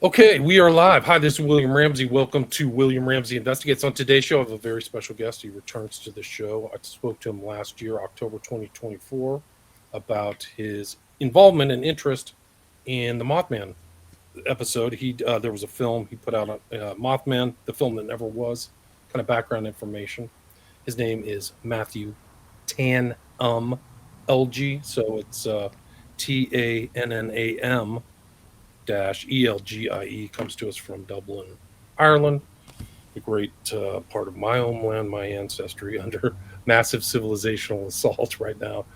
Okay, we are live. Hi, this is William Ramsey. Welcome to William Ramsey Investigates. On today's show, I have a very special guest. He returns to the show. I spoke to him last year, October 2024, about his involvement and interest in the Mothman episode. There was a film he put out on Mothman, the film that never was, kind of background information. His name is Matthew Tannam-Elgie, so it's Tannam Elgie, comes to us from Dublin, Ireland, a great part of my homeland, my ancestry under massive civilizational assault right now.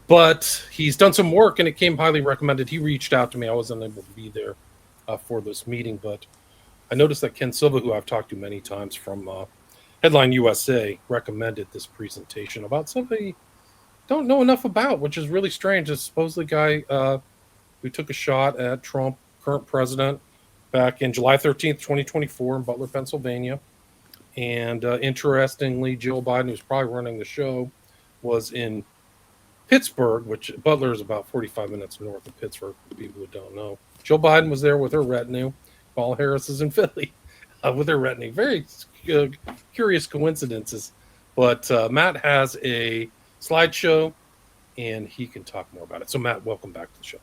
But he's done some work and it came highly recommended. He reached out to me. I wasn't able to be there for this meeting, but I noticed that Ken Silva, who I've talked to many times from Headline USA, recommended this presentation about somebody I don't know enough about, which is really strange. It's supposedly a guy who took a shot at Trump, current president, back in July 13th, 2024 in Butler, Pennsylvania. And interestingly, Joe Biden, who's probably running the show, was in Pittsburgh, which Butler is about 45 minutes north of Pittsburgh, for people who don't know. Joe Biden was there with her retinue. Paul Harris is in Philly with her retinue. Very curious coincidences. But Matt has a slideshow, and he can talk more about it. So, Matt, welcome back to the show.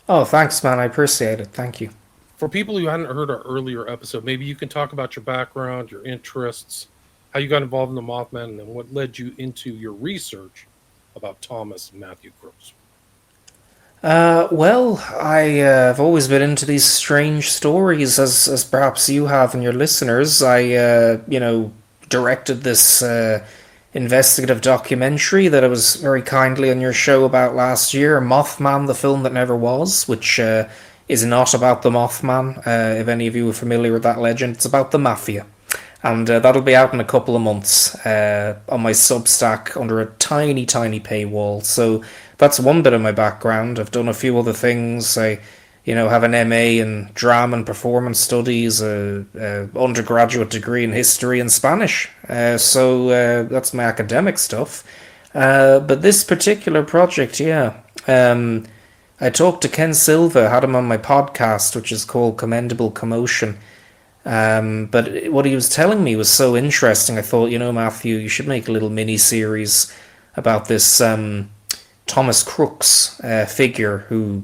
Oh, thanks, man. I appreciate it. Thank you. For people who hadn't heard our earlier episode, maybe you can talk about your background, your interests, how you got involved in the Mothman, and then what led you into your research about Thomas Matthew Crooks. Well, I've always been into these strange stories, as perhaps you have and your listeners. I directed this investigative documentary that I was very kindly on your show about last year, Mothman, the film that never was, which is not about the Mothman. If any of you are familiar with that legend, it's about the Mafia. And that'll be out in a couple of months on my Substack under a tiny, tiny paywall. So that's one bit of my background. I've done a few other things. I have an MA in drama and performance studies, a undergraduate degree in history and Spanish. So that's my academic stuff. But this particular project, I talked to Ken Silva, had him on my podcast, which is called Commendable, Commotion. But what he was telling me was so interesting. I thought, Matthew, you should make a little mini-series about this Thomas Crooks figure who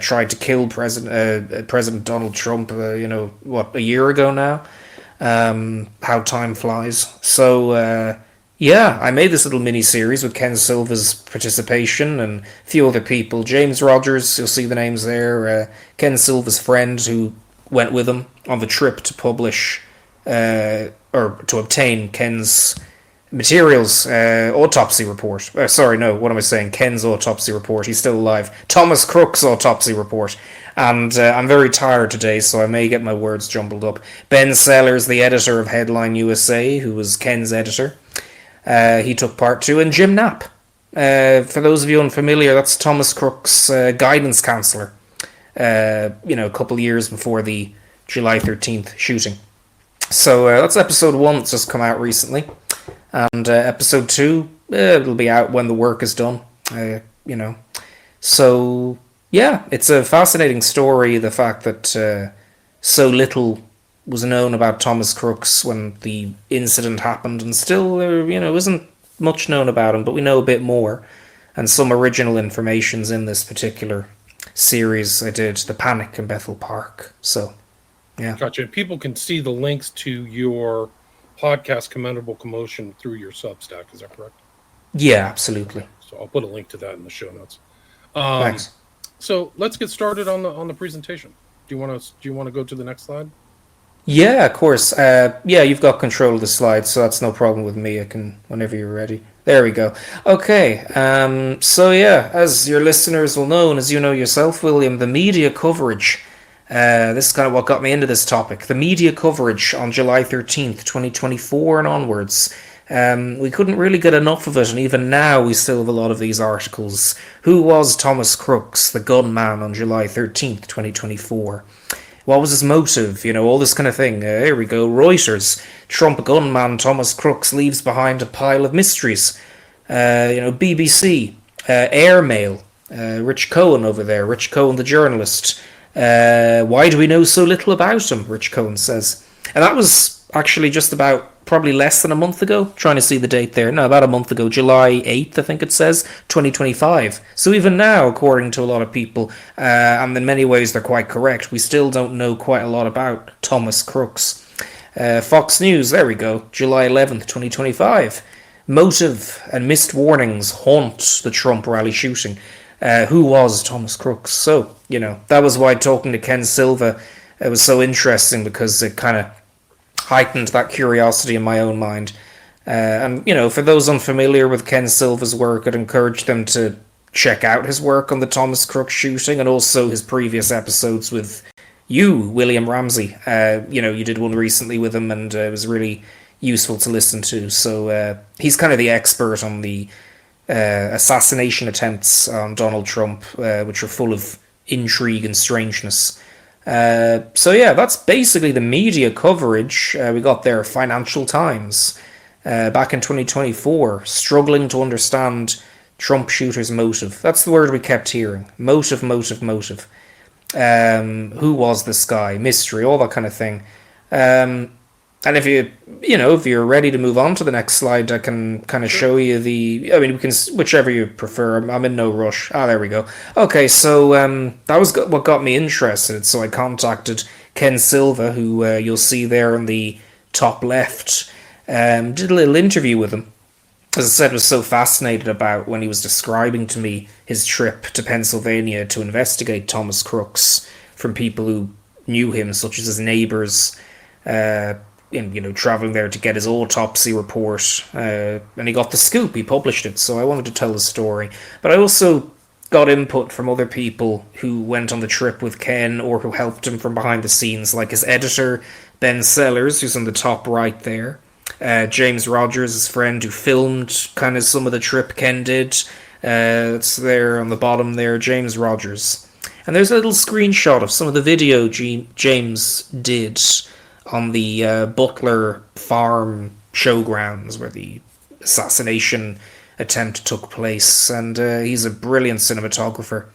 tried to kill President Donald Trump, a year ago now? How time flies. So, I made this little mini-series with Ken Silva's participation and a few other people. James Rogers, you'll see the names there. Ken Silva's friend who went with him on the trip to publish, or to obtain Ken's materials, autopsy report. Ken's autopsy report. He's still alive. Thomas Crooks' autopsy report. And I'm very tired today, so I may get my words jumbled up. Ben Sellers, the editor of Headline USA, who was Ken's editor, he took part too. And Jim Knapp. For those of you unfamiliar, that's Thomas Crooks' guidance counsellor. A couple of years before the July 13th shooting. So that's episode 1 that's just come out recently. And episode 2, it'll be out when the work is done. So, it's a fascinating story, the fact that so little was known about Thomas Crooks when the incident happened, and still, isn't much known about him, but we know a bit more. And some original information's in this particular series I did, The Panic in Bethel Park. So, yeah. Gotcha. People can see the links to your podcast, Commendable, Commotion, through your Substack. Is that correct? Yeah, absolutely. So I'll put a link to that in the show notes. Thanks. So let's get started on the presentation. Do you want to go to the next slide? Yeah, of course. You've got control of the slides, so that's no problem with me. I can, whenever you're ready. There we go. Okay. As your listeners will know, and as you know yourself, William, the media coverage. This is kind of what got me into this topic. The media coverage on July 13th, 2024 and onwards. We couldn't really get enough of it, and even now we still have a lot of these articles. Who was Thomas Crooks, the gunman, on July 13th, 2024? What was his motive? All this kind of thing. Here we go. Reuters. Trump gunman Thomas Crooks leaves behind a pile of mysteries. BBC. Airmail. Rich Cohen over there. Rich Cohen, the journalist. Why do we know so little about him? Rich Cohen says. And that was actually just about probably less than a month ago. Trying to see the date there. No, about a month ago. July 8th, I think it says, 2025. So even now, according to a lot of people, and in many ways they're quite correct, we still don't know quite a lot about Thomas Crooks. Fox News, there we go. July 11th, 2025. Motive and missed warnings haunt the Trump rally shooting. Who was Thomas Crooks? So, that was why talking to Ken Silva, it was so interesting, because it kind of heightened that curiosity in my own mind. And, for those unfamiliar with Ken Silva's work, I'd encourage them to check out his work on the Thomas Crooks shooting, and also his previous episodes with you, William Ramsey. You did one recently with him, and it was really useful to listen to. So he's kind of the expert on the assassination attempts on Donald Trump, which are full of intrigue and strangeness. So yeah, that's basically the media coverage we got there. Financial Times, back in 2024, struggling to understand Trump shooter's motive. That's the word we kept hearing. Motive, motive, motive. Who was this guy? Mystery, all that kind of thing. And if you're ready to move on to the next slide, I can kind of show you we can, whichever you prefer. I'm in no rush. There we go. Okay, so that was what got me interested. So I contacted Ken Silva, who you'll see there in the top left. Did a little interview with him. As I said, was so fascinated about when he was describing to me his trip to Pennsylvania to investigate Thomas Crooks from people who knew him, such as his neighbors, traveling there to get his autopsy report, and he got the scoop. He published it, so I wanted to tell the story. But I also got input from other people who went on the trip with Ken, or who helped him from behind the scenes, like his editor, Ben Sellers, who's on the top right there. James Rogers, his friend, who filmed kind of some of the trip Ken did. It's there on the bottom there, James Rogers. And there's a little screenshot of some of the video James did on the Butler Farm showgrounds where the assassination attempt took place. And he's a brilliant cinematographer.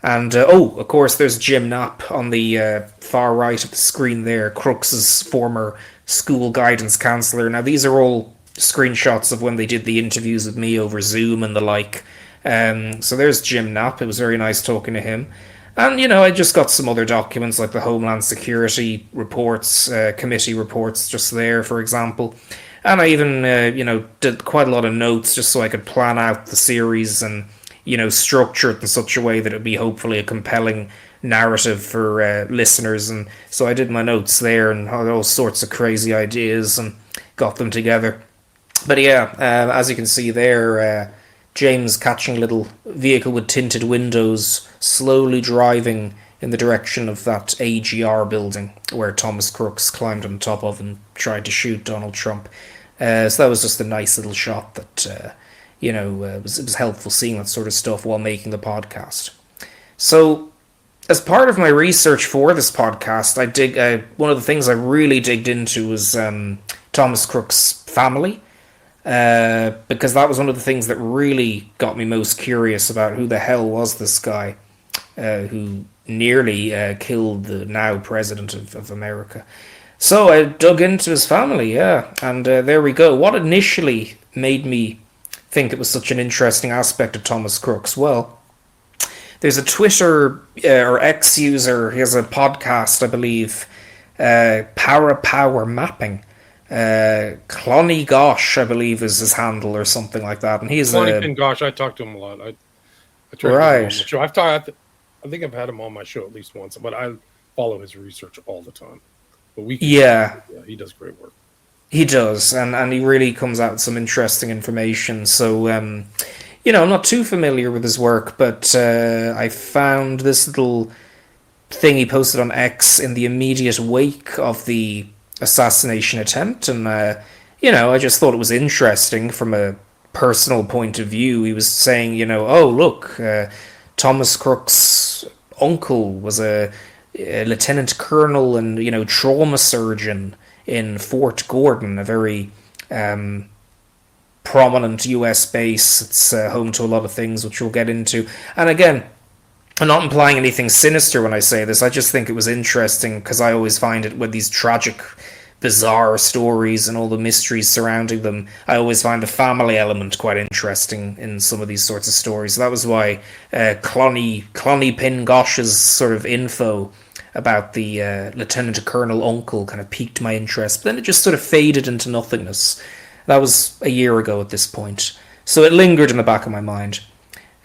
And, of course, there's Jim Knapp on the far right of the screen there, Crooks's former school guidance counselor. Now, these are all screenshots of when they did the interviews with me over Zoom and the like. So there's Jim Knapp. It was very nice talking to him. And, I just got some other documents like the Homeland Security reports, committee reports just there, for example. And I even, did quite a lot of notes just so I could plan out the series and, structure it in such a way that it would be hopefully a compelling narrative for listeners. And so I did my notes there and had all sorts of crazy ideas and got them together. But yeah, as you can see there, James catching a little vehicle with tinted windows, slowly driving in the direction of that AGR building where Thomas Crooks climbed on top of and tried to shoot Donald Trump. So that was just a nice little shot that, it was helpful seeing that sort of stuff while making the podcast. So, as part of my research for this podcast, one of the things I really digged into was Thomas Crooks' family. Because that was one of the things that really got me most curious about who the hell was this guy who nearly killed the now president of America. So I dug into his family, yeah, and there we go. What initially made me think it was such an interesting aspect of Thomas Crooks? Well, there's a Twitter or X user, he has a podcast, I believe, Power Mapping. Clonny Gosh, I believe, is his handle or something like that, and he's Clonny Gosh. I talked to him a lot. I tried to get him on the show. I think I've had him on my show at least once, but I follow his research all the time. But yeah, he does great work. He does, and he really comes out with some interesting information. So, I'm not too familiar with his work, but I found this little thing he posted on X in the immediate wake of the assassination attempt, and I just thought it was interesting from a personal point of view. He was saying, oh look, Thomas Crooks' uncle was a lieutenant colonel and trauma surgeon in Fort Gordon, a very prominent US base. It's home to a lot of things which we'll get into. And again, I'm not implying anything sinister when I say this. I just think it was interesting because I always find it with these tragic, bizarre stories and all the mysteries surrounding them. I always find the family element quite interesting in some of these sorts of stories. That was why Clonny Pingosh's sort of info about the Lieutenant Colonel uncle kind of piqued my interest, but then it just sort of faded into nothingness. That was a year ago at this point, so it lingered in the back of my mind.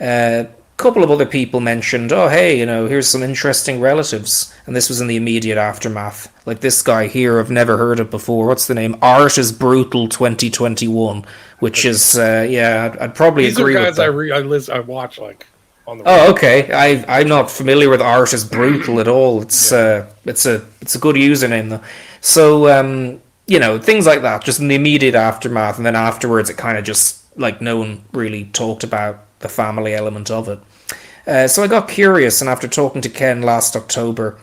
A couple of other people mentioned, oh, hey, here's some interesting relatives, and this was in the immediate aftermath. Like this guy here, I've never heard of before. What's the name? Art is Brutal 2021, which is, I'd probably agree with that. These are guys I watch, like, on the Oh, okay. I'm not familiar with Art is Brutal at all. It's a good username, though. So, things like that, just in the immediate aftermath, and then afterwards it kind of just, like, no one really talked about the family element of it. So I got curious, and after talking to Ken last October,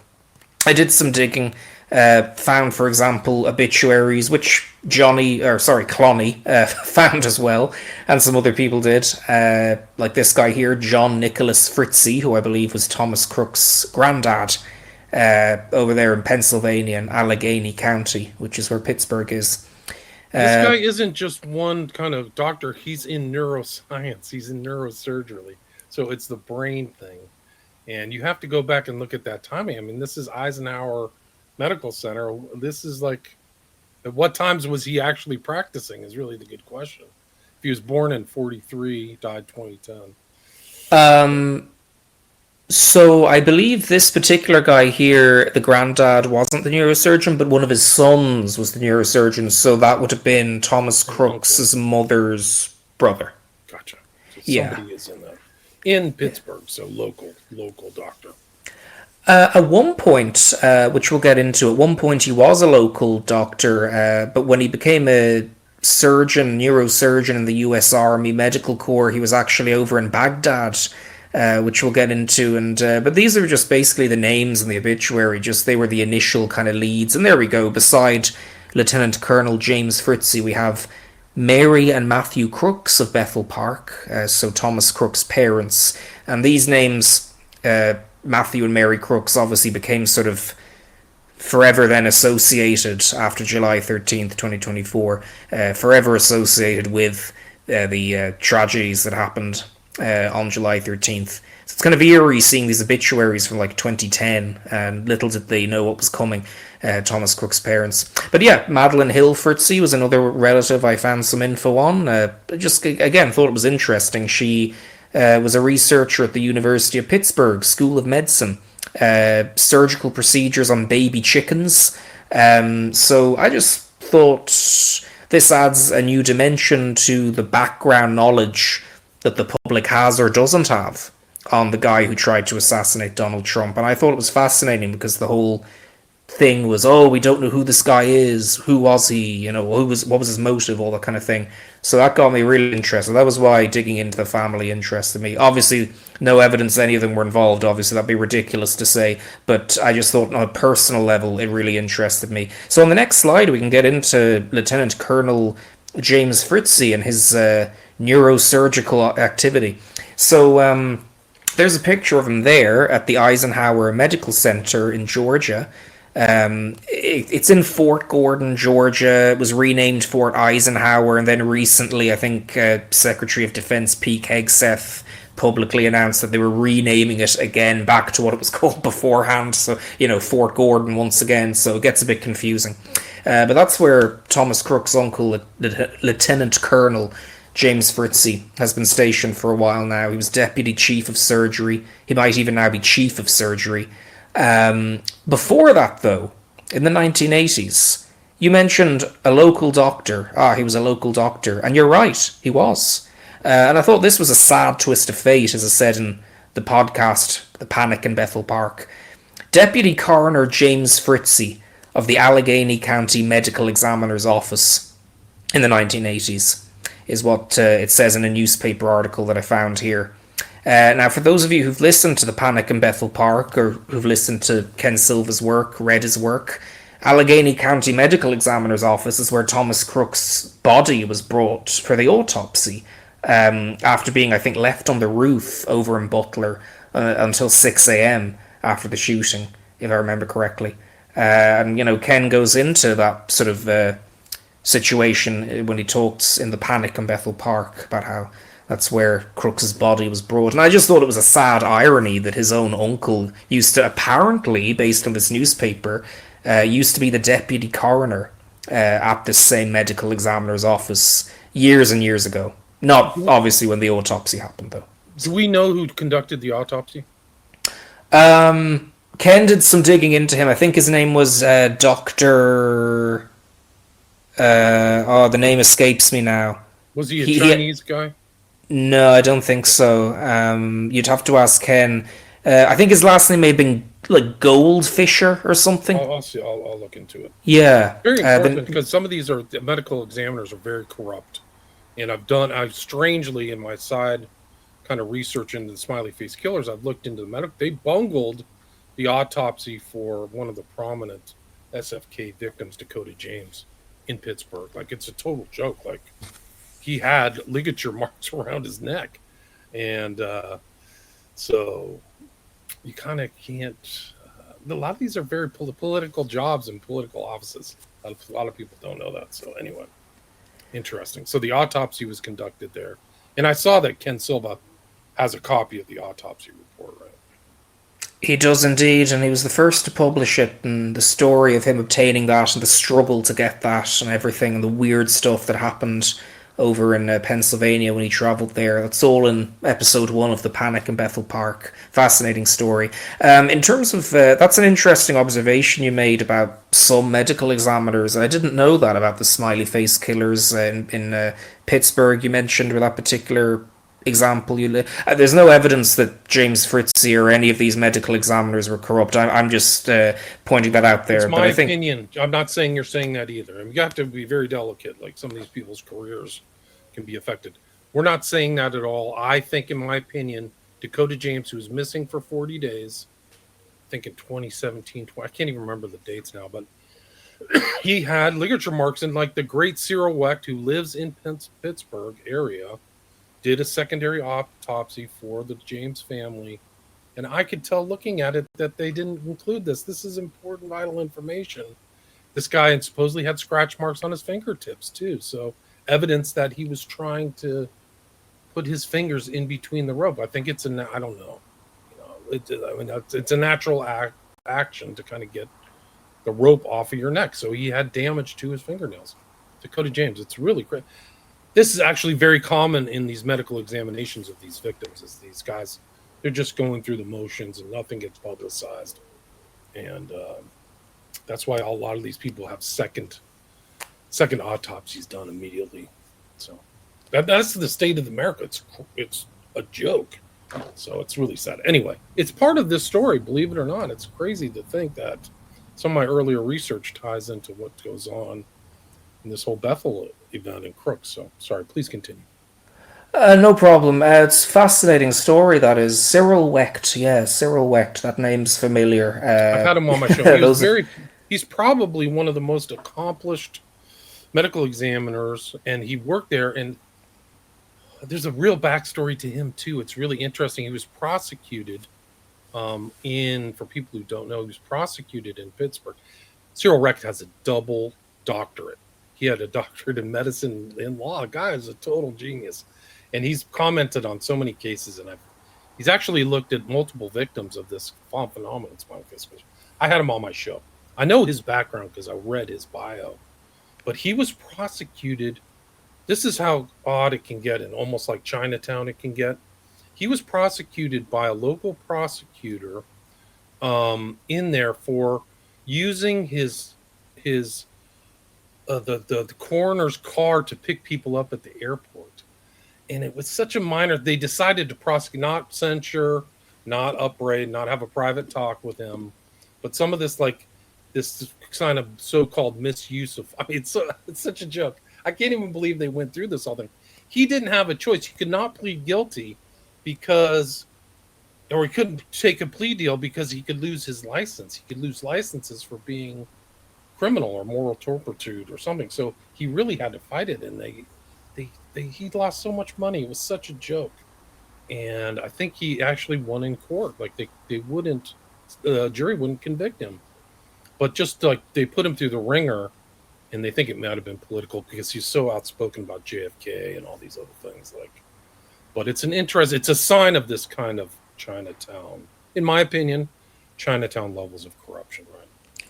I did some digging, found, for example, obituaries, which Clonny found as well, and some other people did, like this guy here, John Nicholas Fritzy, who I believe was Thomas Crooks' granddad, over there in Pennsylvania in Allegheny County, which is where Pittsburgh is. This guy isn't just one kind of doctor. He's in neuroscience. He's in neurosurgery. So it's the brain thing. And you have to go back and look at that timing. I mean, this is Eisenhower Medical Center. This is like, at what times was he actually practicing is really the good question. If he was born in 43, died 2010. So I believe this particular guy here, the granddad, wasn't the neurosurgeon, but one of his sons was the neurosurgeon. So that would have been Thomas Crooks' mother's brother. Gotcha. So somebody is in Pittsburgh, so local doctor. At one point, which we'll get into, at one point he was a local doctor, but when he became a neurosurgeon in the U.S. Army Medical Corps, he was actually over in Baghdad, which we'll get into. And but these are just basically the names in the obituary, just they were the initial kind of leads. And there we go. Beside Lieutenant Colonel James Fritzy, we have Mary and Matthew Crooks of Bethel Park, so Thomas Crooks' parents. And these names, Matthew and Mary Crooks, obviously became sort of forever then associated after July 13th, 2024, forever associated with the tragedies that happened on July 13th. So it's kind of eerie seeing these obituaries from like 2010, and little did they know what was coming, Thomas Crooks' parents. But yeah, Madeline Hill Fritzy was another relative I found some info on. Just, again, thought it was interesting. She was a researcher at the University of Pittsburgh School of Medicine, surgical procedures on baby chickens. So I just thought this adds a new dimension to the background knowledge that the public has or doesn't have on the guy who tried to assassinate Donald Trump. And I thought it was fascinating because the whole thing was, oh, we don't know who this guy is, who was he, what was his motive, all that kind of thing. So that got me really interested. That was why digging into the family interested me. Obviously, no evidence any of them were involved. Obviously, that'd be ridiculous to say. But I just thought on a personal level, it really interested me. So on the next slide, we can get into Lieutenant Colonel James Fritzy and his neurosurgical activity. So there's a picture of him there at the Eisenhower Medical Center in Georgia. It's in Fort Gordon, Georgia. It was renamed Fort Eisenhower, and then recently, I think Secretary of Defense Pete Hegseth publicly announced that they were renaming it again back to what it was called beforehand. So, Fort Gordon once again. So it gets a bit confusing. But that's where Thomas Crooks' uncle, Lieutenant Colonel James Fritzy, has been stationed for a while now. He was Deputy Chief of Surgery. He might even now be Chief of Surgery. Before that, though, in the 1980s, you mentioned a local doctor. He was a local doctor. And you're right, he was. And I thought this was a sad twist of fate, as I said in the podcast, The Panic in Bethel Park. Deputy Coroner James Fritzy of the Allegheny County Medical Examiner's Office in the 1980s is what it says in a newspaper article that I found here. Now, for those of you who've listened to The Panic in Bethel Park, or who've listened to Ken Silva's work, read his work, Allegheny County Medical Examiner's Office is where Thomas Crooks' body was brought for the autopsy, after being, I think, left on the roof over in Butler until 6 a.m. after the shooting, if I remember correctly. And, Ken goes into that sort of situation when he talks in the panic in Bethel Park about how that's where Crooks's body was brought. And I just thought it was a sad irony that his own uncle used to, apparently, based on this newspaper, used to be the deputy coroner at this same medical examiner's office years and years ago. Not obviously when the autopsy happened, though. Do we know who conducted the autopsy? Ken did some digging into him. I think his name was Dr. The name escapes me now. Was he a Chinese guy? No, I don't think so. You'd have to ask Ken. I think his last name may have been like Goldfisher or something. I'll see. I'll look into it. Yeah, very important because some of these medical examiners are very corrupt, and I've strangely in my side kind of research into the smiley face killers. I've looked into the medical. They bungled the autopsy for one of the prominent SFK victims, Dakota James, in Pittsburgh. Like, it's a total joke. Like, he had ligature marks around his neck, and so you kind of can't. A lot of these are very political jobs and political offices. A lot of people don't know that. So anyway, interesting. So the autopsy was conducted there, and I saw that Ken Silva has a copy of the autopsy report, right? He does indeed, and he was the first to publish it, and the story of him obtaining that and the struggle to get that and everything and the weird stuff that happened over in Pennsylvania when he travelled there. That's all in episode 1 of The Panic in Bethel Park. Fascinating story. In terms of, that's an interesting observation you made about some medical examiners. I didn't know that about the smiley face killers in Pittsburgh you mentioned, with that particular example. There's no evidence that James Fritzy or any of these medical examiners were corrupt. I'm just pointing that out there. It's my opinion. I'm not saying you're saying that either. You have to be very delicate. Like, some of these people's careers can be affected. We're not saying that at all. I think, in my opinion, Dakota James, who was missing for 40 days, I think in 2017, I can't even remember the dates now, but he had ligature marks, and like the great Cyril Wecht, who lives in Pittsburgh area, did a secondary autopsy for the James family, and I could tell looking at it that they didn't include this. This is important, vital information. This guy supposedly had scratch marks on his fingertips too, so evidence that he was trying to put his fingers in between the rope. I think it's I don't know. It's a natural action to kind of get the rope off of your neck. So he had damage to his fingernails. Dakota James, it's really great. This is actually very common in these medical examinations of these victims, is these guys, they're just going through the motions and nothing gets publicized. And that's why a lot of these people have second autopsies done immediately. So that's the state of America. It's a joke. So it's really sad. Anyway, it's part of this story, believe it or not. It's crazy to think that some of my earlier research ties into what goes on in this whole Bethel event in Crooks. So sorry, please continue. No problem. It's a fascinating story, that is. Cyril Wecht. Yeah, Cyril Wecht. That name's familiar. I've had him on my show. He's probably one of the most accomplished medical examiners, and he worked there, and there's a real backstory to him too. It's really interesting. He was prosecuted for people who don't know, he was prosecuted in Pittsburgh. Cyril Wecht has a double doctorate. He had a doctorate in medicine and law. The guy is a total genius, and he's commented on so many cases, and he's actually looked at multiple victims of this phenomenon. I had him on my show. I know his background because I read his bio, but he was prosecuted. This is how odd it can get, and almost like Chinatown it can get. He was prosecuted by a local prosecutor in there for using the coroner's car to pick people up at the airport. And it was such a minor, they decided to prosecute, not censure, not upbraid, not have a private talk with him, but some of this, like, this kind of so-called misuse of, it's such a joke. I can't even believe they went through this whole thing. He didn't have a choice. He could not plead guilty he couldn't take a plea deal because he could lose his license. He could lose licenses for being criminal or moral turpitude or something. So he really had to fight it, and he lost so much money. It was such a joke. and I think he actually won in court. Like they wouldn't, jury wouldn't convict him, but just like they put him through the ringer, and they think it might have been political because he's so outspoken about JFK and all these other things. Like, but it's it's a sign of this kind of Chinatown, in my opinion, Chinatown levels of corruption, right?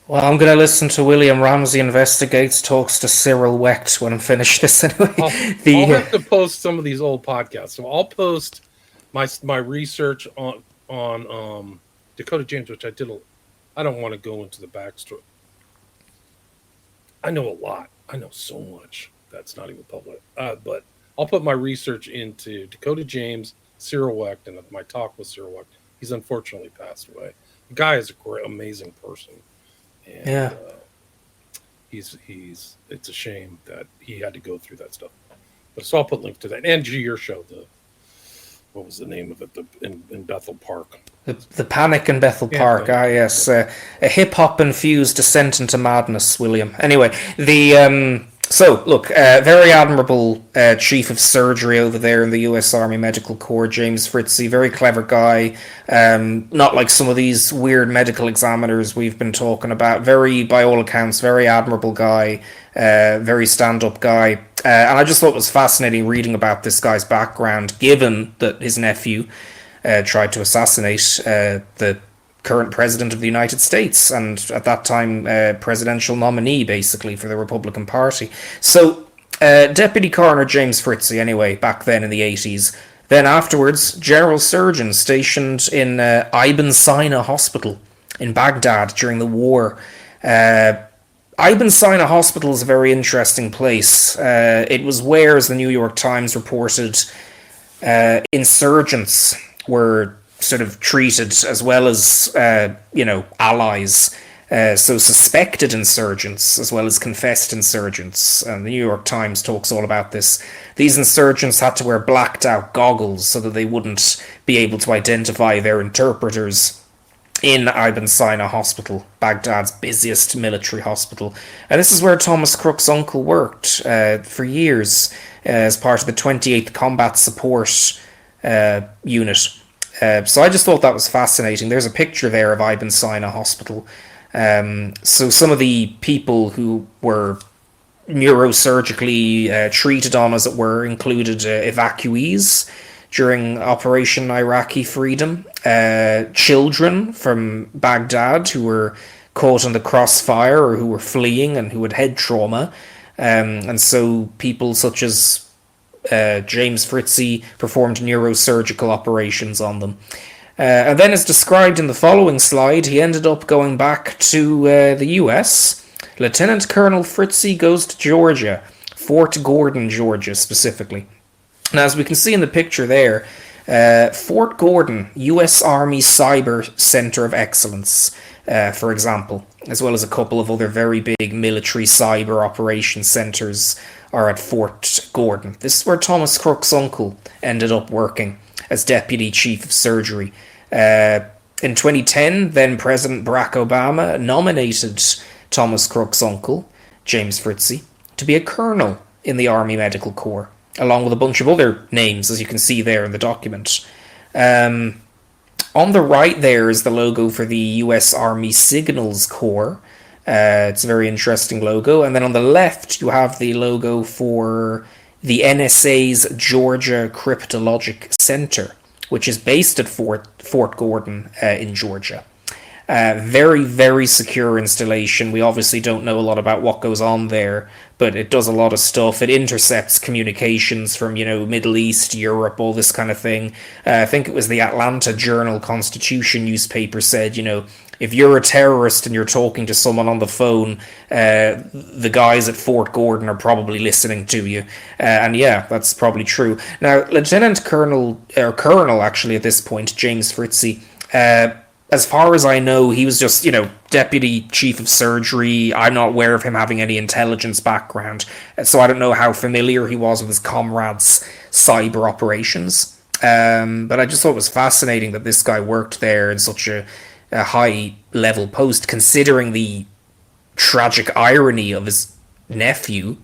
Well, I'm going to listen to William Ramsey Investigates talks to Cyril Wecht when I'm finished this anyway. I'll have to post some of these old podcasts. So I'll post my research on Dakota James, which I did. I don't want to go into the backstory. I know a lot. I know so much that's not even public. But I'll put my research into Dakota James, Cyril Wecht, and my talk with Cyril Wecht. He's unfortunately passed away. The guy is a great, amazing person. And, Yeah. He's. It's a shame that he had to go through that stuff. But so I'll put links to that and to your show. What was the name of it? In Bethel Park. The Panic in Bethel Park. Right. Yes, a hip hop infused descent into madness, William. Anyway, so look, very admirable chief of surgery over there in the U.S. Army Medical Corps, James Fritzie, very clever guy. Not like some of these weird medical examiners we've been talking about. Very, by all accounts, very admirable guy. Very stand-up guy. And I just thought it was fascinating reading about this guy's background, given that his nephew tried to assassinate the current president of the United States, and at that time presidential nominee, basically, for the Republican Party. So Deputy Coroner James Fritzie, anyway, back then in the 80s. Then afterwards, general surgeon stationed in Ibn Sina Hospital in Baghdad during the war. Ibn Sina Hospital is a very interesting place. It was where, as the New York Times reported, insurgents were sort of treated, as well as, allies. So suspected insurgents, as well as confessed insurgents. And the New York Times talks all about this. These insurgents had to wear blacked out goggles so that they wouldn't be able to identify their interpreters in Ibn Sina Hospital, Baghdad's busiest military hospital. And this is where Thomas Crook's uncle worked for years as part of the 28th Combat Support Unit. So I just thought that was fascinating. There's a picture there of Ibn Sina Hospital. So some of the people who were neurosurgically treated on, as it were, included evacuees during Operation Iraqi Freedom, children from Baghdad who were caught in the crossfire or who were fleeing and who had head trauma, and so people such as James Fritzie performed neurosurgical operations on them. And then, as described in the following slide, he ended up going back to the US. Lieutenant Colonel Fritzie goes to Georgia, Fort Gordon, Georgia, specifically. Now, as we can see in the picture there, Fort Gordon, US Army Cyber Center of Excellence, for example, as well as a couple of other very big military cyber operations centers, are at Fort Gordon. This is where Thomas Crook's uncle ended up working as Deputy Chief of Surgery. In 2010, then President Barack Obama nominated Thomas Crook's uncle, James Fritzie, to be a colonel in the Army Medical Corps, along with a bunch of other names, as you can see there in the document. On the right there is the logo for the US Army Signals Corps. It's a very interesting logo. And then on the left, you have the logo for the NSA's Georgia Cryptologic Center, which is based at Fort Gordon in Georgia. Very, very secure installation. We obviously don't know a lot about what goes on there, but it does a lot of stuff. It intercepts communications from, Middle East, Europe, all this kind of thing. I think it was the Atlanta Journal-Constitution newspaper said, if you're a terrorist and you're talking to someone on the phone, the guys at Fort Gordon are probably listening to you. And yeah, that's probably true. Now, Lieutenant Colonel, or Colonel actually at this point, James Fritzie, as far as I know, he was just, Deputy Chief of Surgery. I'm not aware of him having any intelligence background, so I don't know how familiar he was with his comrades' cyber operations. But I just thought it was fascinating that this guy worked there in such a high-level post, considering the tragic irony of his nephew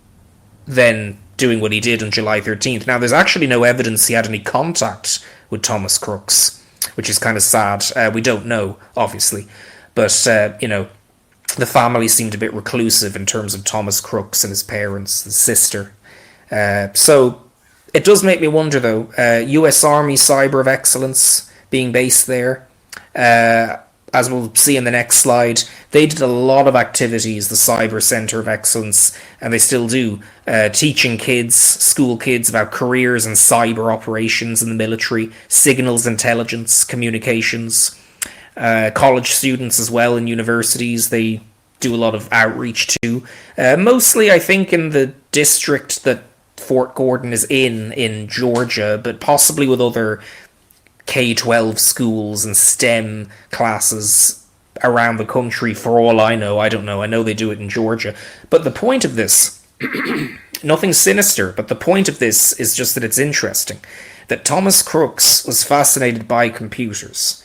then doing what he did on July 13th. Now, there's actually no evidence he had any contact with Thomas Crooks, which is kind of sad. We don't know, obviously. But, you know, the family seemed a bit reclusive in terms of Thomas Crooks and his parents, his sister. So it does make me wonder, though, US Army Cyber of Excellence being based there. As we'll see in the next slide, they did a lot of activities, the Cyber Center of Excellence, and they still do, teaching kids, school kids, about careers and cyber operations in the military, signals intelligence, communications, college students as well in universities. They do a lot of outreach too. Mostly, I think, in the district that Fort Gordon is in Georgia, but possibly with other K-12 schools and STEM classes around the country, for all I know. I don't know. I know they do it in Georgia. But the point of this, nothing sinister, but the point of this is just that it's interesting. That Thomas Crooks was fascinated by computers.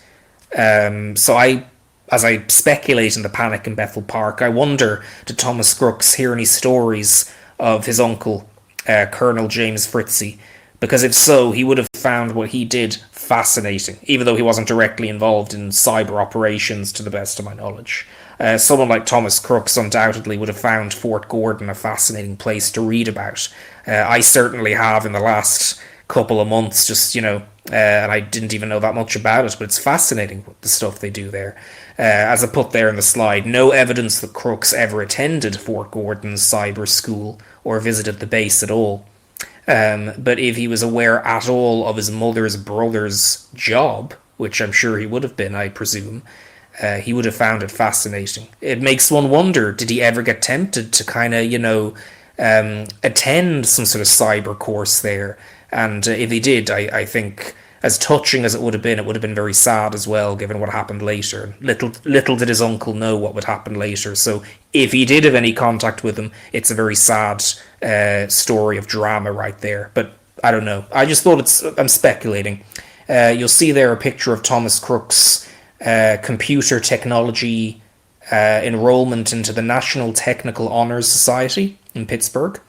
So as I speculate in the panic in Bethel Park, I wonder, did Thomas Crooks hear any stories of his uncle, Colonel James Fritzie? Because if so, he would have found what he did fascinating, even though he wasn't directly involved in cyber operations, to the best of my knowledge. Someone like Thomas Crooks undoubtedly would have found Fort Gordon a fascinating place to read about. I certainly have in the last couple of months, just, you know, and I didn't even know that much about it, but it's fascinating, the stuff they do there. As I put there in the slide, no evidence that Crooks ever attended Fort Gordon's cyber school or visited the base at all. But if he was aware at all of his mother's brother's job, which I'm sure he would have been, I presume, he would have found it fascinating. It makes one wonder, did he ever get tempted to kind of, you know, attend some sort of cyber course there? And if he did, I think, as touching as it would have been very sad as well, given what happened later. Little did his uncle know what would happen later. So if he did have any contact with him, it's a very sad story of drama right there. But I don't know. I just thought I'm speculating. You'll see there a picture of Thomas Crooks' computer technology enrollment into the National Technical Honors Society in Pittsburgh.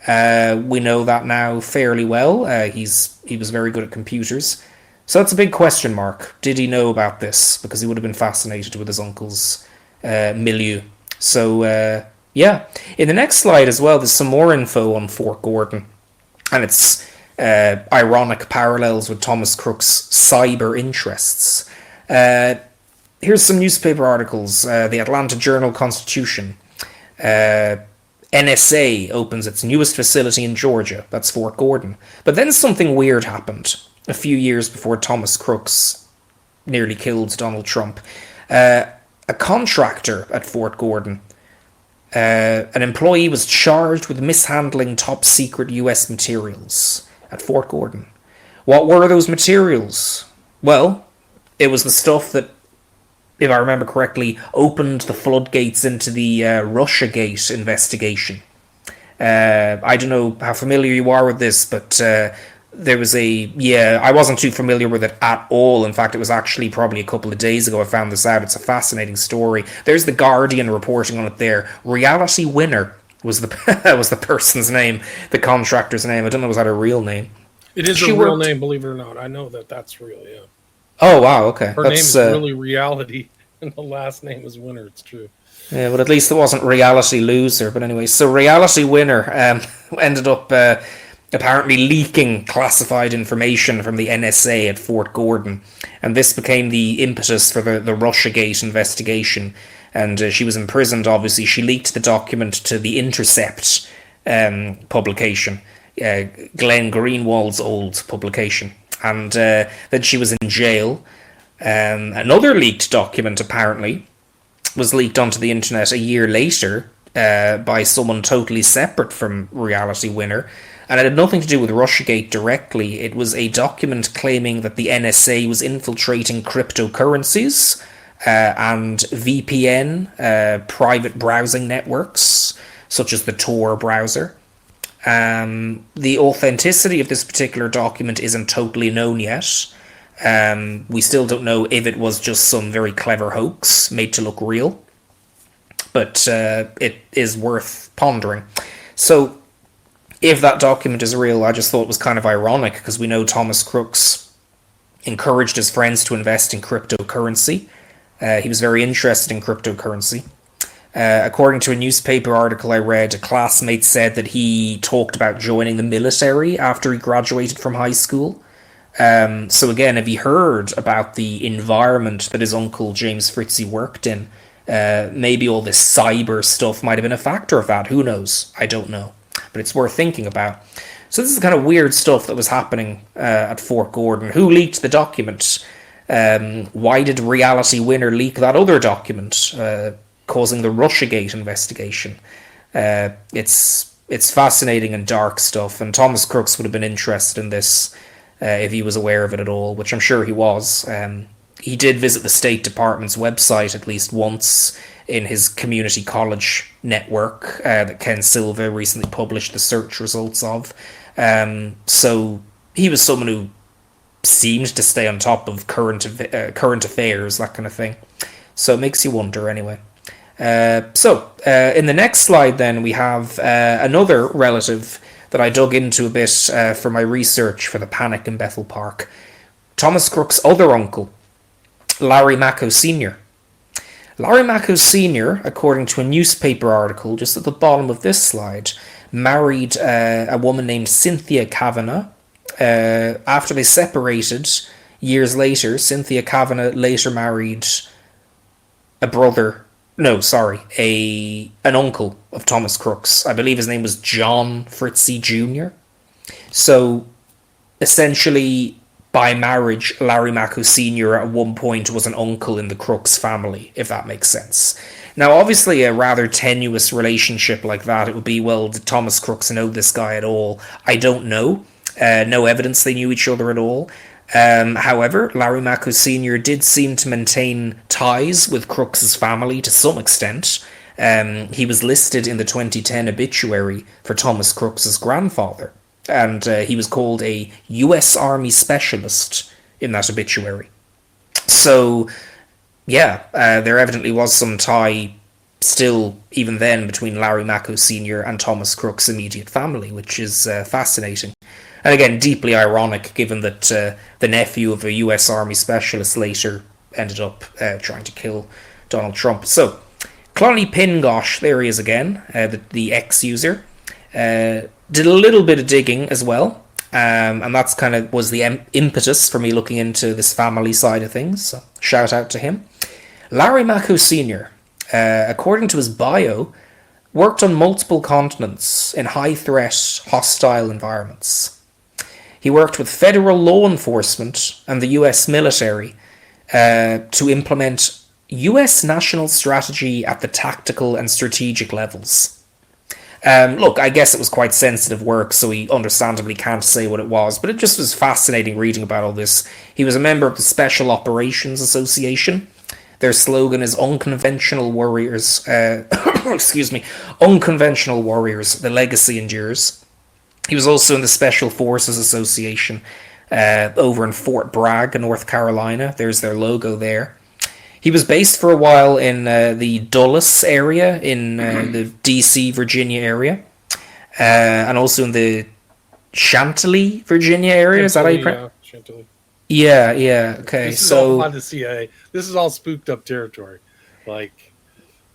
We know that now fairly well. He was very good at computers. So that's a big question mark. Did he know about this? Because he would have been fascinated with his uncle's milieu. So, yeah. In the next slide as well, there's some more info on Fort Gordon. And it's ironic parallels with Thomas Crooks' cyber interests. Here's some newspaper articles. The Atlanta Journal-Constitution. NSA opens its newest facility in Georgia. That's Fort Gordon. But then something weird happened a few years before Thomas Crooks nearly killed Donald Trump. A contractor at Fort Gordon, an employee, was charged with mishandling top-secret US materials at Fort Gordon. What were those materials? Well, it was the stuff that, if I remember correctly, opened the floodgates into the Russiagate investigation. I don't know how familiar you are with this, but there was I wasn't too familiar with it at all. In fact, it was actually probably a couple of days ago I found this out. It's a fascinating story. There's The Guardian reporting on it there. Reality Winner was the person's name, the contractor's name. I don't know, was that a real name? It is a real name, believe it or not. I know that's real, yeah. Oh, wow, okay. Her name is really Reality, and the last name is Winner, it's true. Yeah, but at least it wasn't Reality Loser. But anyway, so Reality Winner ended up apparently leaking classified information from the NSA at Fort Gordon. And this became the impetus for the Russiagate investigation. And she was imprisoned, obviously. She leaked the document to the Intercept publication, Glenn Greenwald's old publication. And then she was in jail. Another leaked document, apparently, was leaked onto the internet a year later by someone totally separate from Reality Winner. And it had nothing to do with Russiagate directly. It was a document claiming that the NSA was infiltrating cryptocurrencies and VPN, private browsing networks, such as the Tor browser. The authenticity of this particular document isn't totally known yet. We still don't know if it was just some very clever hoax made to look real, but it is worth pondering. So if that document is real, I just thought it was kind of ironic because we know Thomas Crooks encouraged his friends to invest in cryptocurrency. He was very interested in cryptocurrency. According to a newspaper article I read, a classmate said that he talked about joining the military after he graduated from high school. So again, if he heard about the environment that his uncle James Fritzy worked in, maybe all this cyber stuff might have been a factor of that. Who knows? I don't know. But it's worth thinking about. So this is kind of weird stuff that was happening at Fort Gordon. Who leaked the document? Why did Reality Winner leak that other document, causing the Russiagate investigation? It's fascinating and dark stuff, and Thomas Crooks would have been interested in this if he was aware of it at all, which I'm sure he was. He did visit the State Department's website at least once in his community college network that Ken Silva recently published the search results of. So he was someone who seemed to stay on top of current affairs, that kind of thing. So it makes you wonder anyway. So in the next slide then we have another relative that I dug into a bit for my research for the panic in Bethel Park. Thomas Crook's other uncle, Larry Macco Sr. Larry Macco Sr., according to a newspaper article just at the bottom of this slide, married a woman named Cynthia Kavanagh. After they separated years later, Cynthia Kavanagh later married an uncle of Thomas Crooks. I believe his name was John Fritzy Jr. So, essentially, by marriage, Larry Macco Sr. at one point was an uncle in the Crooks family, if that makes sense. Now, obviously, a rather tenuous relationship like that, it would be, well, did Thomas Crooks know this guy at all? I don't know. No evidence they knew each other at all. However, Larry Macco Sr. did seem to maintain ties with Crooks' family to some extent. He was listed in the 2010 obituary for Thomas Crooks' grandfather, and he was called a U.S. Army specialist in that obituary. So, yeah, there evidently was some tie still, even then, between Larry Macco Sr. and Thomas Crooks' immediate family, which is fascinating. And again, deeply ironic, given that the nephew of a U.S. Army specialist later ended up trying to kill Donald Trump. So, Clonny Pingosh, there he is again, the ex-user, did a little bit of digging as well, and that's kind of was the impetus for me looking into this family side of things. So, shout out to him. Larry Macco Sr., according to his bio, worked on multiple continents in high-threat, hostile environments. He worked with federal law enforcement and the US military to implement US national strategy at the tactical and strategic levels. Look, I guess it was quite sensitive work, so he understandably can't say what it was, but it just was fascinating reading about all this. He was a member of the Special Operations Association. Their slogan is Unconventional Warriors. Unconventional Warriors, the legacy endures. He was also in the Special Forces Association over in Fort Bragg, North Carolina. There's their logo there. He was based for a while in the Dulles area, in the D.C., Virginia area, and also in the Chantilly, Virginia area. Is that how you pronounce it? Chantilly. Yeah, okay. This is all on the CIA. This is all spooked up territory. Like,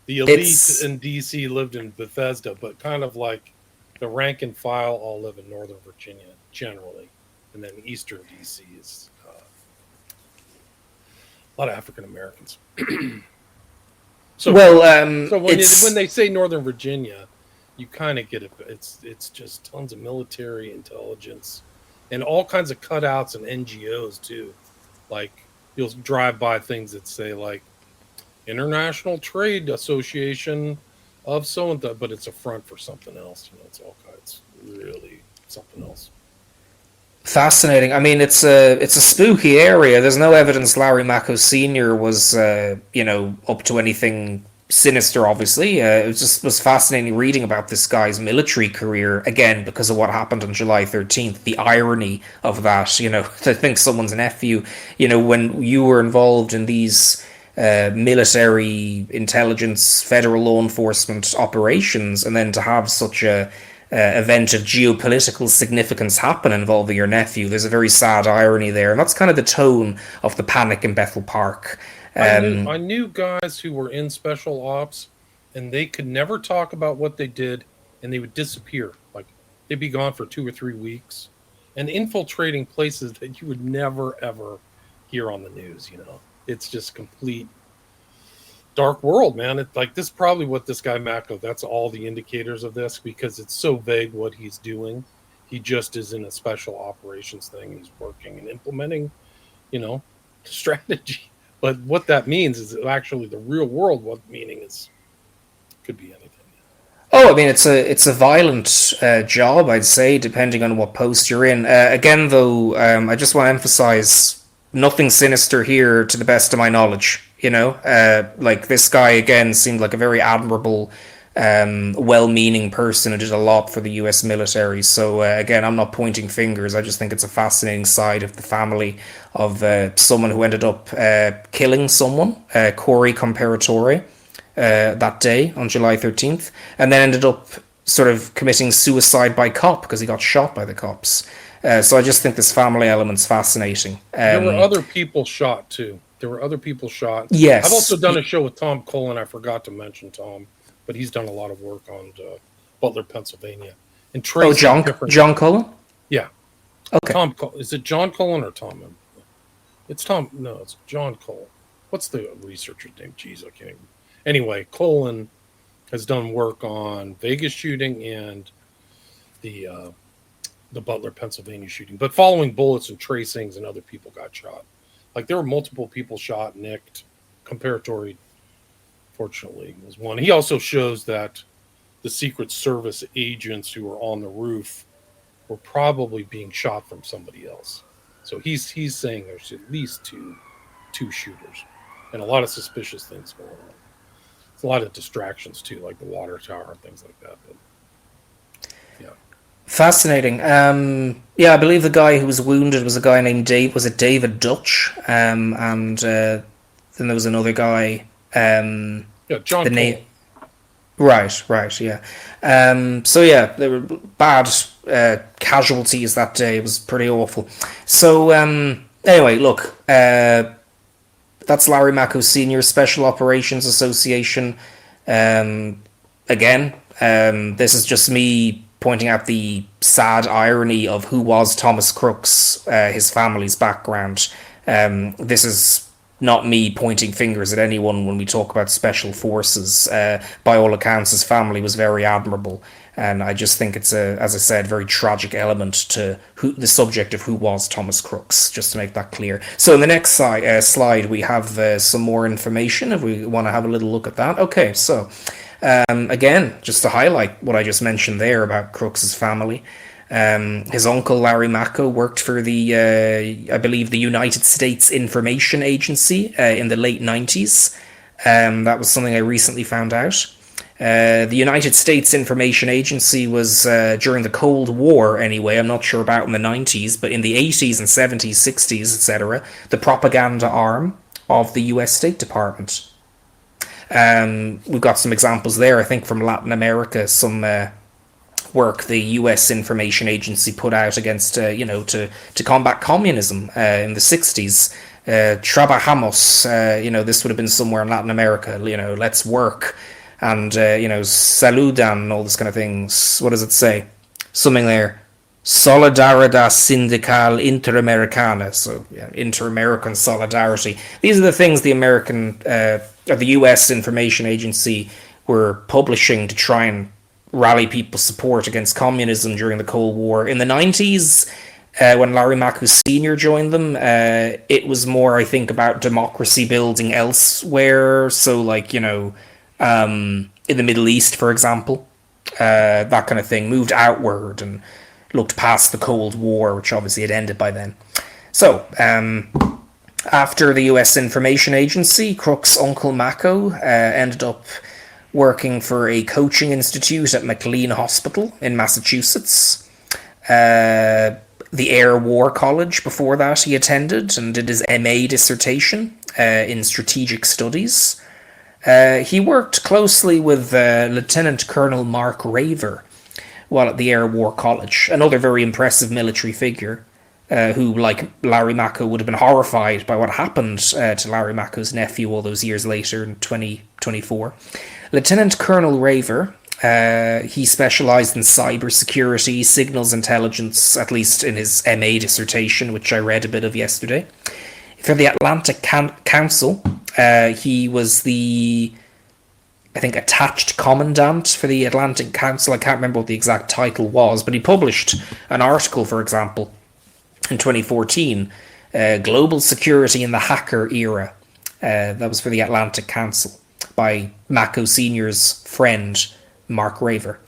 the elite in D.C. lived in Bethesda, but kind of like the rank and file all live in Northern Virginia generally, and then Eastern DC is a lot of African Americans. So when they say Northern Virginia, you kind of get it. It's just tons of military intelligence and all kinds of cutouts and NGOs too. Like you'll drive by things that say like International Trade Association of so and so, but it's a front for something else. You know, it's all kinds really something else. Fascinating. I mean, it's a spooky area. There's no evidence Larry Macco Sr. was up to anything sinister. Obviously, it was fascinating reading about this guy's military career again because of what happened on July 13th. The irony of that, you know, to think someone's nephew, you know, when you were involved in these military intelligence, federal law enforcement operations, and then to have such a event of geopolitical significance happen involving your nephew. There's a very sad irony there, and that's kind of the tone of the panic in Bethel Park. I knew guys who were in special ops, and they could never talk about what they did, and they would disappear. Like, they'd be gone for 2 or 3 weeks, and infiltrating places that you would never ever hear on the news. It's just complete dark world, man. It's like, this is probably what this guy Mako, that's all the indicators of this, because it's so vague what he's doing. He just is in a special operations thing. He's working and implementing, strategy. But what that means is actually the real world, what meaning is, could be anything. Oh, I mean, it's a violent job, I'd say, depending on what post you're in. Again, though, I just want to emphasize nothing sinister here, to the best of my knowledge. Like, this guy again seemed like a very admirable, well-meaning person who did a lot for the U.S. military. So again, I'm not pointing fingers. I just think it's a fascinating side of the family of someone who ended up killing someone, Corey Comparatore, that day on July 13th, and then ended up sort of committing suicide by cop because he got shot by the cops. So I just think this family element's fascinating. There were other people shot too. Yes. I've also done a show with Tom Cullen. I forgot to mention Tom, but he's done a lot of work on Butler, Pennsylvania. And John Cullen? Yeah. Okay. Is it John Cullen or Tom? It's Tom. No, it's John Cullen. What's the researcher's name? Jeez, I can't even. Anyway, Cullen has done work on Vegas shooting and the Butler, Pennsylvania shooting, but following bullets and tracings, and other people got shot. Like, there were multiple people shot, nicked. Comparatori, fortunately, was one. He also shows that the Secret Service agents who were on the roof were probably being shot from somebody else. So he's saying there's at least two shooters, and a lot of suspicious things going on. It's a lot of distractions too, like the water tower and things like that. But yeah. Fascinating. Yeah, I believe the guy who was wounded was a guy named Dave. Was it David Dutch? And then there was another guy. Yeah, John Cole. Right, yeah. So yeah, there were bad casualties that day. It was pretty awful. So anyway, look, that's Larry Mako Sr., Special Operations Association. Again, this is just me pointing out the sad irony of who was Thomas Crooks, his family's background. This is not me pointing fingers at anyone when we talk about special forces. By all accounts, his family was very admirable, and I just think it's as I said, very tragic element to the subject of who was Thomas Crooks, just to make that clear. So in the next slide, we have some more information if we want to have a little look at that. Okay, so again, just to highlight what I just mentioned there about Crooks's family. His uncle Larry Mako worked for I believe the United States Information Agency in the late 90s. That was something I recently found out. The United States Information Agency was during the Cold War anyway, I'm not sure about in the 90s, but in the 80s and 70s, 60s, etc., the propaganda arm of the US State Department. We've got some examples there, I think, from Latin America, some work the U.S. Information Agency put out against, to combat communism in the 60s. Trabajamos, this would have been somewhere in Latin America, let's work, and, saludan, and all this kind of things. What does it say? Something there. Solidaridad Sindical Interamericana, so yeah, inter-American solidarity. These are the things the the U.S. Information Agency were publishing to try and rally people's support against communism during the Cold War. In the 90s, when Larry Mako Sr. joined them, it was more, I think, about democracy building elsewhere. So, like, in the Middle East, for example, that kind of thing, moved outward and looked past the Cold War, which obviously had ended by then. So, after the U.S. Information Agency, Crooks' uncle Mako ended up working for a coaching institute at McLean Hospital in Massachusetts. The Air War College before that he attended and did his MA dissertation in strategic studies. He worked closely with Lieutenant Colonel Mark Raver, while at the Air War College. Another very impressive military figure who, like Larry Mako, would have been horrified by what happened to Larry Mako's nephew all those years later in 2024. Lieutenant Colonel Raver, he specialised in cybersecurity, signals intelligence, at least in his MA dissertation, which I read a bit of yesterday. For the Atlantic Council, he was the, I think, attached commandant for the Atlantic Council. I can't remember what the exact title was, but he published an article, for example, in 2014, Global Security in the Hacker Era. That was for the Atlantic Council by Mako Sr.'s friend, Mark Raver.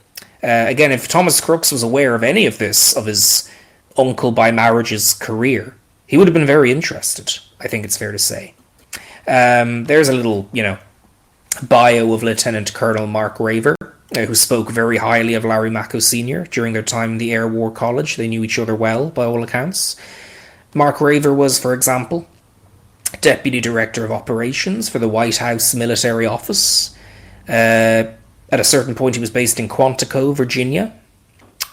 Again, if Thomas Crooks was aware of any of this, of his uncle by marriage's career, he would have been very interested, I think it's fair to say. There's a little, bio of Lieutenant Colonel Mark Raver, who spoke very highly of Larry Mako Sr. during their time in the Air War College. They knew each other well, by all accounts. Mark Raver was, for example, Deputy Director of Operations for the White House Military Office. At a certain point, he was based in Quantico, Virginia.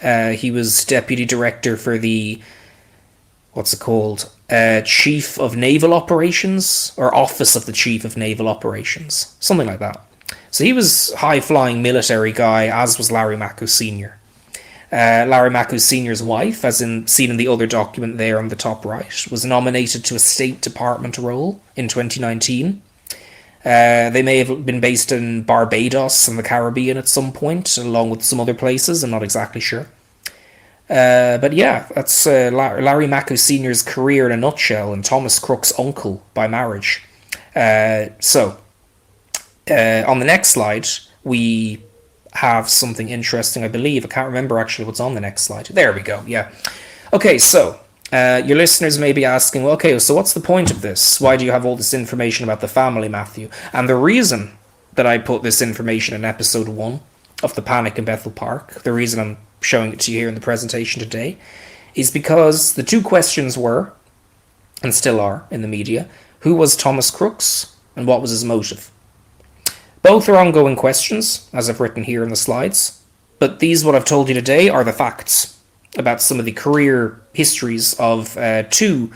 He was Deputy Director for the, Chief of Naval Operations, or Office of the Chief of Naval Operations, something like that. So he was a high-flying military guy, as was Larry Mako Sr. Larry Mako Sr.'s wife, as seen in the other document there on the top right, was nominated to a State Department role in 2019. They may have been based in Barbados and the Caribbean at some point, along with some other places, I'm not exactly sure. But yeah, that's Larry Mako Sr.'s career in a nutshell, and Thomas Crooks' uncle by marriage. On the next slide, we have something interesting, I believe. I can't remember actually what's on the next slide. There we go, yeah. Okay, so your listeners may be asking, well, okay, so what's the point of this? Why do you have all this information about the family, Matthew? And the reason that I put this information in episode 1 of The Panic in Bethel Park, the reason I'm showing it to you here in the presentation today, is because the two questions were, and still are in the media, who was Thomas Crooks and what was his motive? Both are ongoing questions, as I've written here in the slides, but these, what I've told you today, are the facts about some of the career histories of two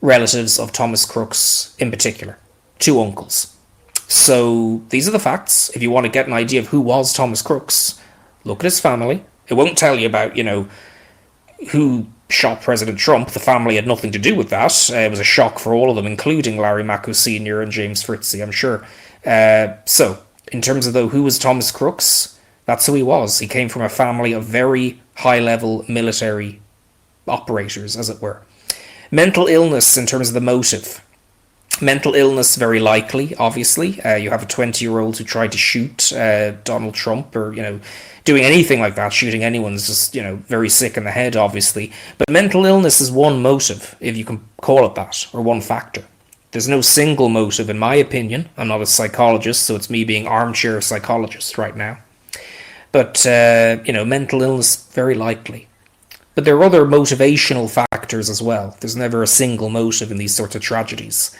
relatives of Thomas Crooks in particular, two uncles. So these are the facts. If you want to get an idea of who was Thomas Crooks, look at his family. It won't tell you about, who shot President Trump. The family had nothing to do with that. It was a shock for all of them, including Larry Mako Sr. and James Fritzy, I'm sure. So, in terms of who was Thomas Crooks, that's who he was. He came from a family of very high-level military operators, as it were. Mental illness in terms of the motive. Mental illness, very likely, obviously. You have a 20-year-old who tried to shoot Donald Trump, or, doing anything like that, shooting anyone's just, very sick in the head, obviously. But mental illness is one motive, if you can call it that, or one factor. There's no single motive, in my opinion. I'm not a psychologist, so it's me being armchair psychologist right now. But, mental illness, very likely. But there are other motivational factors as well. There's never a single motive in these sorts of tragedies.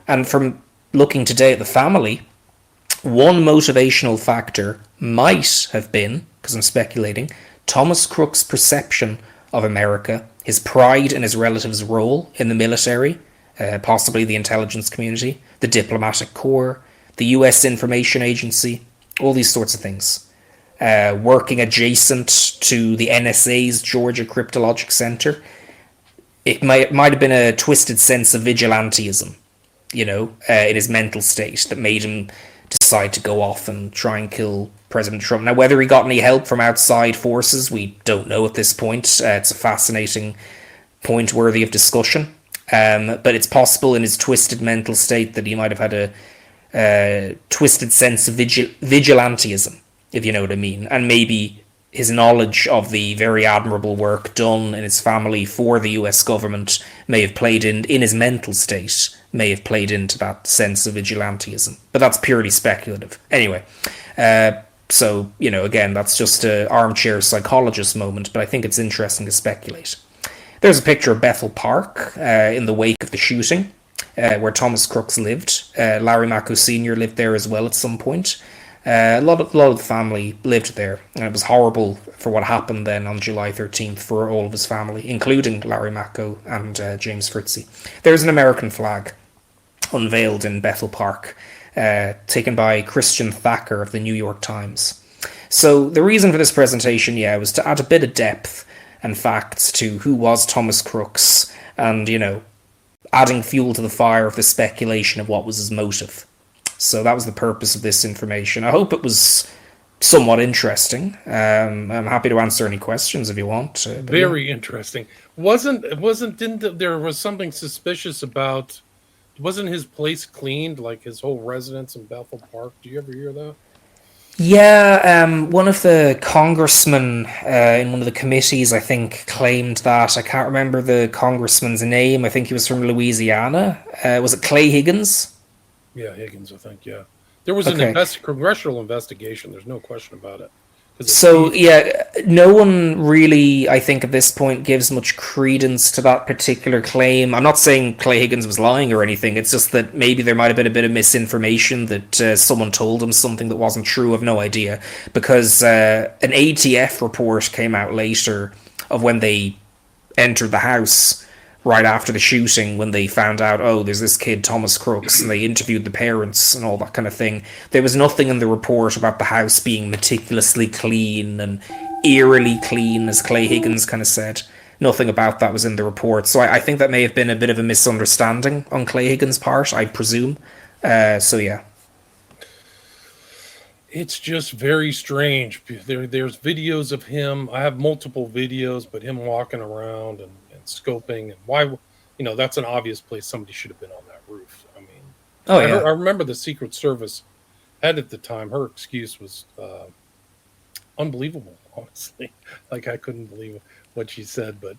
And from looking today at the family, one motivational factor might have been, because I'm speculating, Thomas Crooks' perception of America, his pride in his relative's role in the military, possibly the intelligence community, the diplomatic corps, the US Information Agency, all these sorts of things. Working adjacent to the NSA's Georgia Cryptologic Center, it might have been a twisted sense of vigilantism, in his mental state that made him decide to go off and try and kill President Trump. Now, whether he got any help from outside forces, we don't know at this point. It's a fascinating point worthy of discussion. But it's possible in his twisted mental state that he might have had a twisted sense of vigilantism, if you know what I mean. And maybe his knowledge of the very admirable work done in his family for the US government may have played in his mental state, may have played into that sense of vigilantism. But that's purely speculative. Anyway, so, again, that's just an armchair psychologist moment, but I think it's interesting to speculate. There's a picture of Bethel Park in the wake of the shooting, where Thomas Crooks lived. Larry Mako Sr. lived there as well at some point. A lot of the family lived there, and it was horrible for what happened then on July 13th for all of his family, including Larry Macco and James Fritzie. There's an American flag unveiled in Bethel Park, taken by Christian Thacker of the New York Times. So the reason for this presentation, was to add a bit of depth and facts to who was Thomas Crooks, and, adding fuel to the fire of the speculation of what was his motive. So that was the purpose of this information. I hope it was somewhat interesting. I'm happy to answer any questions if you want. Very interesting. There was something suspicious about, wasn't his place cleaned, like his whole residence in Bethel Park? Do you ever hear that? Yeah, one of the congressmen in one of the committees, I think, claimed that. I can't remember the congressman's name. I think he was from Louisiana. Was it Clay Higgins? Yeah, Higgins, I think, yeah. There was Okay. an congressional investigation. There's no question about it. So, no one really, I think, at this point gives much credence to that particular claim. I'm not saying Clay Higgins was lying or anything. It's just that maybe there might have been a bit of misinformation, that someone told him something that wasn't true. I've no idea. Because an ATF report came out later of when they entered the house right after the shooting, when they found out, oh, there's this kid, Thomas Crooks, and they interviewed the parents and all that kind of thing. There was nothing in the report about the house being meticulously clean and eerily clean, as Clay Higgins kind of said. Nothing about that was in the report. So I think that may have been a bit of a misunderstanding on Clay Higgins' part, I presume. Yeah. It's just very strange. There's videos of him. I have multiple videos, but him walking around and scoping, and why, that's an obvious place somebody should have been on that roof. I mean, I remember the Secret Service head at the time, her excuse was unbelievable, honestly. Like, I couldn't believe what she said, but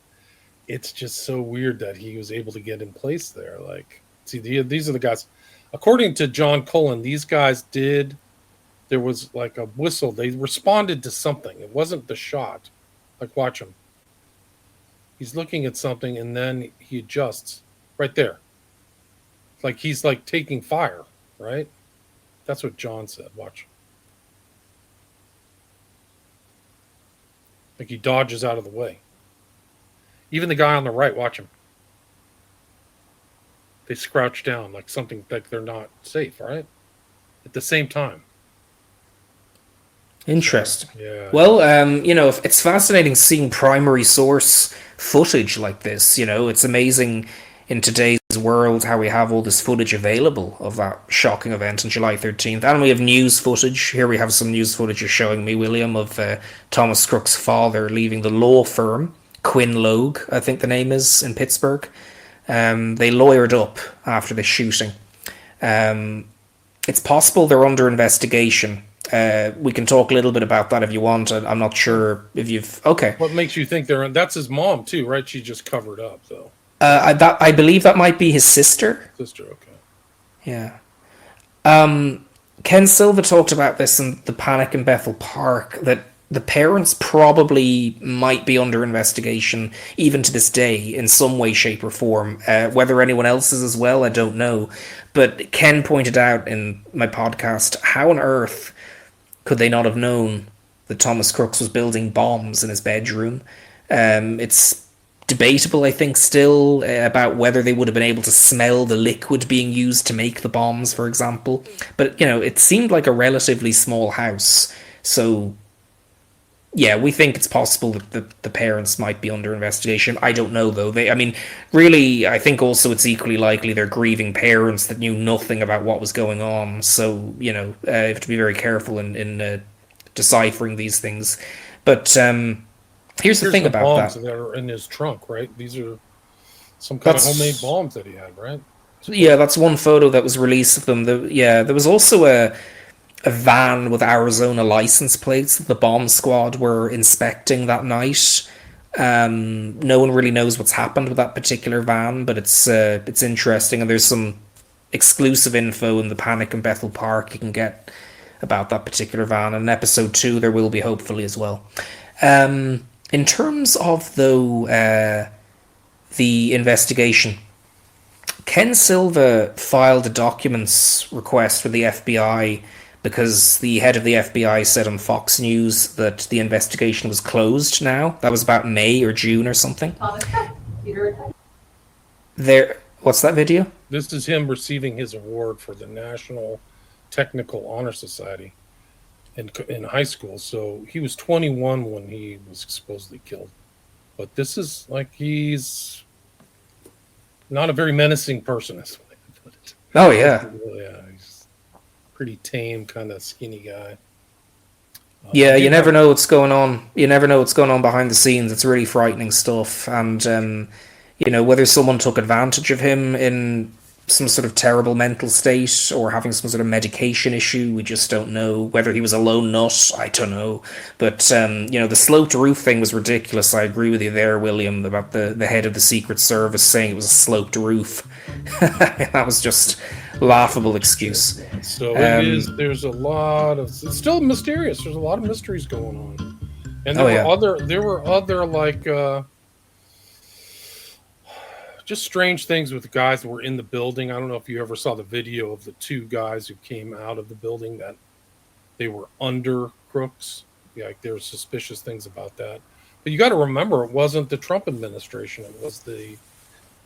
it's just so weird that he was able to get in place there. Like, see, these are the guys, according to John Cullen, these guys there was like a whistle, they responded to something. It wasn't the shot. Like, watch him. He's looking at something, and then he adjusts right there. Like he's like taking fire, right? That's what John said. Watch. Like he dodges out of the way. Even the guy on the right, watch him. They crouch down like something, like they're not safe, right? At the same time. Interesting. Yeah. Well, it's fascinating seeing primary source footage like this. It's amazing in today's world how we have all this footage available of that shocking event on July 13th. And we have news footage. Here we have some news footage you're showing me, William, of Thomas Crooks' father leaving the law firm, Quinn Logue, I think the name is, in Pittsburgh. They lawyered up after the shooting. It's possible they're under investigation. We can talk a little bit about that if you want. I'm not sure if you've... Okay. What makes you think that's his mom too, right? She just covered up, though. I believe that might be his sister. Sister, okay. Yeah. Ken Silva talked about this in The Panic in Bethel Park, that the parents probably might be under investigation even to this day in some way, shape, or form. Whether anyone else is as well, I don't know. But Ken pointed out in my podcast, how on earth could they not have known that Thomas Crooks was building bombs in his bedroom? It's debatable, I think, still about whether they would have been able to smell the liquid being used to make the bombs, for example. But, it seemed like a relatively small house. So, yeah, we think it's possible that the parents might be under investigation. I don't know, though. Really, I think also it's equally likely they're grieving parents that knew nothing about what was going on. So, you have to be very careful in deciphering these things. But here's the thing about bombs that. That are in his trunk, right? These are some kind of homemade bombs that he had, right? Yeah, that's one photo that was released of them. There was also a van with Arizona license plates that the bomb squad were inspecting that night. No one really knows what's happened with that particular van, but it's interesting, and there's some exclusive info in The Panic in Bethel Park you can get about that particular van. And in episode 2 there will be, hopefully, as well. In terms of, though, the investigation, Ken Silva filed a documents request with the FBI because the head of the FBI said on Fox News that the investigation was closed now. That was about May or June or something. What's that video? This is him receiving his award for the National Technical Honor Society in high school. So he was 21 when he was supposedly killed. But this is like, he's not a very menacing person, is the way I put it. Oh, yeah. Yeah, he's pretty tame, kind of skinny guy. Yeah, you never know what's going on. You never know what's going on behind the scenes. It's really frightening stuff. And, whether someone took advantage of him in some sort of terrible mental state or having some sort of medication issue, we just don't know. Whether he was a lone nut, I don't know. But, the sloped roof thing was ridiculous. I agree with you there, William, about the head of the Secret Service saying it was a sloped roof. That was just laughable excuse. So it is. There's a lot of. It's still mysterious. There's a lot of mysteries going on, and there were other like just strange things with the guys that were in the building. I don't know if you ever saw the video of the two guys who came out of the building that they were under Crooks. Yeah, like there were suspicious things about that. But you got to remember, it wasn't the Trump administration. It was the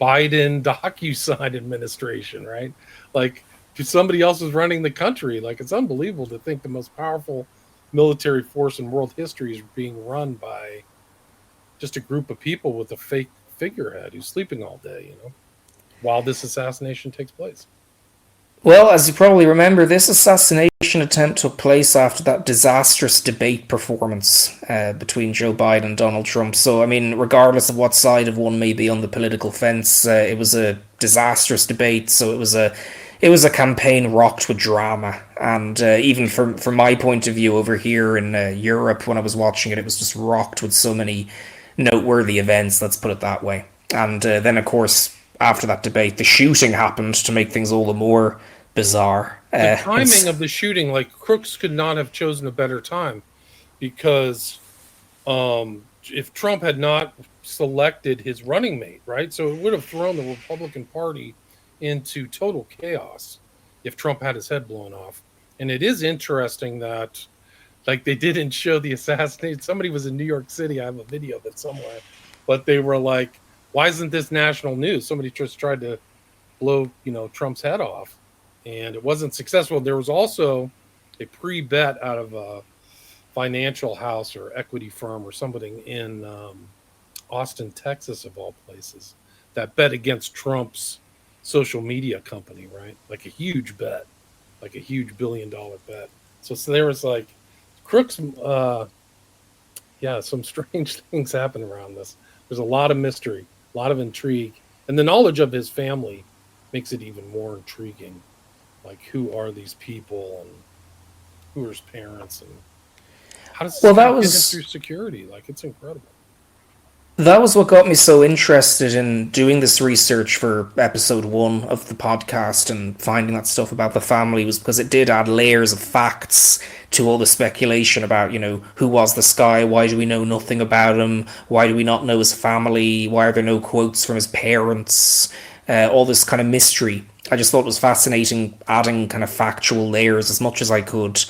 Biden DocuSign administration, right? Like, somebody else is running the country. Like, it's unbelievable to think the most powerful military force in world history is being run by just a group of people with a fake figurehead who's sleeping all day, while this assassination takes place. Well, as you probably remember, this assassination attempt took place after that disastrous debate performance between Joe Biden and Donald Trump. So, I mean, regardless of what side of one may be on the political fence, it was a disastrous debate. So it was a campaign rocked with drama. And even from my point of view over here in Europe, when I was watching it, it was just rocked with so many noteworthy events, let's put it that way. And then, of course, after that debate, the shooting happened to make things all the more bizarre. The timing of the shooting, like, Crooks could not have chosen a better time, because if Trump had not selected his running mate, right? So it would have thrown the Republican Party into total chaos if Trump had his head blown off. And it is interesting that, like, they didn't show the assassination. Somebody was in New York City. I have a video of it somewhere. But they were like, why isn't this national news? Somebody just tried to blow, Trump's head off. And it wasn't successful. There was also a pre-bet out of a financial house or equity firm or somebody in Austin, Texas, of all places, that bet against Trump's social media company, right? Like a huge bet, like a huge $1 billion bet. So there was like Crooks, some strange things happen around this. There's a lot of mystery, a lot of intrigue, and the knowledge of his family makes it even more intriguing. Like, who are these people, and who are his parents, and how does this get through security? Like, it's incredible. That was what got me so interested in doing this research for episode 1 of the podcast and finding that stuff about the family, was because it did add layers of facts to all the speculation about, who was this guy? Why do we know nothing about him? Why do we not know his family? Why are there no quotes from his parents? All this kind of mystery. I just thought it was fascinating adding kind of factual layers as much as I could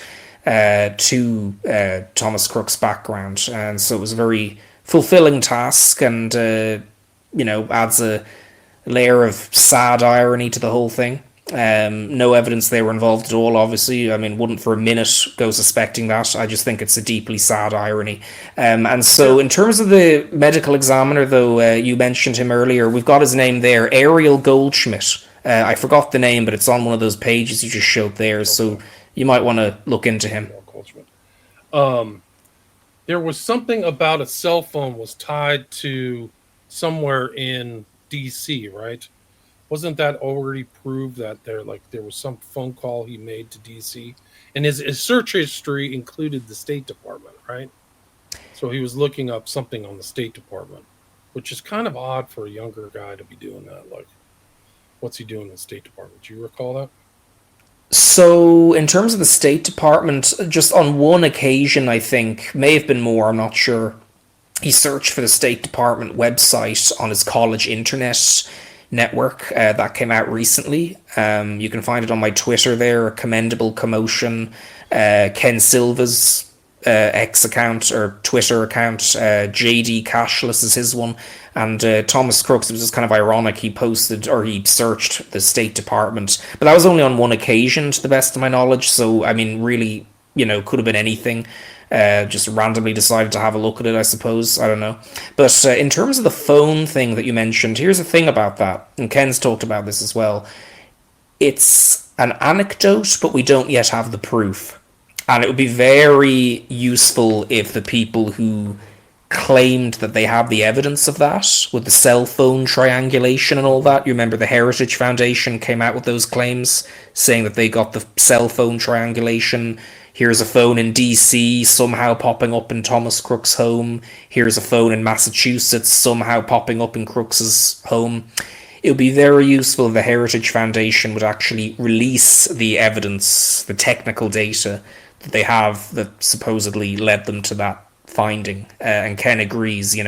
to Thomas Crook's background. And so it was a very fulfilling task, and adds a layer of sad irony to the whole thing. No evidence they were involved at all, obviously. I mean, wouldn't for a minute go suspecting that. I just think it's a deeply sad irony. And so in terms of the medical examiner, though, you mentioned him earlier. We've got his name there, Ariel Goldschmidt. I forgot the name, but it's on one of those pages you just showed there, okay. So you might want to look into him. There was something about a cell phone was tied to somewhere in D.C., right? Wasn't that already proved that there was some phone call he made to D.C.? And his search history included the State Department, right? So he was looking up something on the State Department, which is kind of odd for a younger guy to be doing that. Like, what's he doing in the State Department? Do you recall that? So, in terms of the State Department, just on one occasion, I think, may have been more, I'm not sure, he searched for the State Department website on his college internet network that came out recently. You can find it on my Twitter there, Commendable, Commotion. Ken Silva's X account or Twitter account, JD Cashless is his one, and Thomas Crooks. It was just kind of ironic. He posted or he searched the State Department, but that was only on one occasion, to the best of my knowledge. So I mean, really, could have been anything. Just randomly decided to have a look at it, I suppose. I don't know. But in terms of the phone thing that you mentioned, here's the thing about that, and Ken's talked about this as well. It's an anecdote, but we don't yet have the proof. And it would be very useful if the people who claimed that they have the evidence of that, with the cell phone triangulation and all that. You remember the Heritage Foundation came out with those claims, saying that they got the cell phone triangulation. Here's a phone in DC somehow popping up in Thomas Crooks' home. Here's a phone in Massachusetts somehow popping up in Crooks's home. It would be very useful if the Heritage Foundation would actually release the evidence, the technical data that they have that supposedly led them to that finding. And Ken agrees,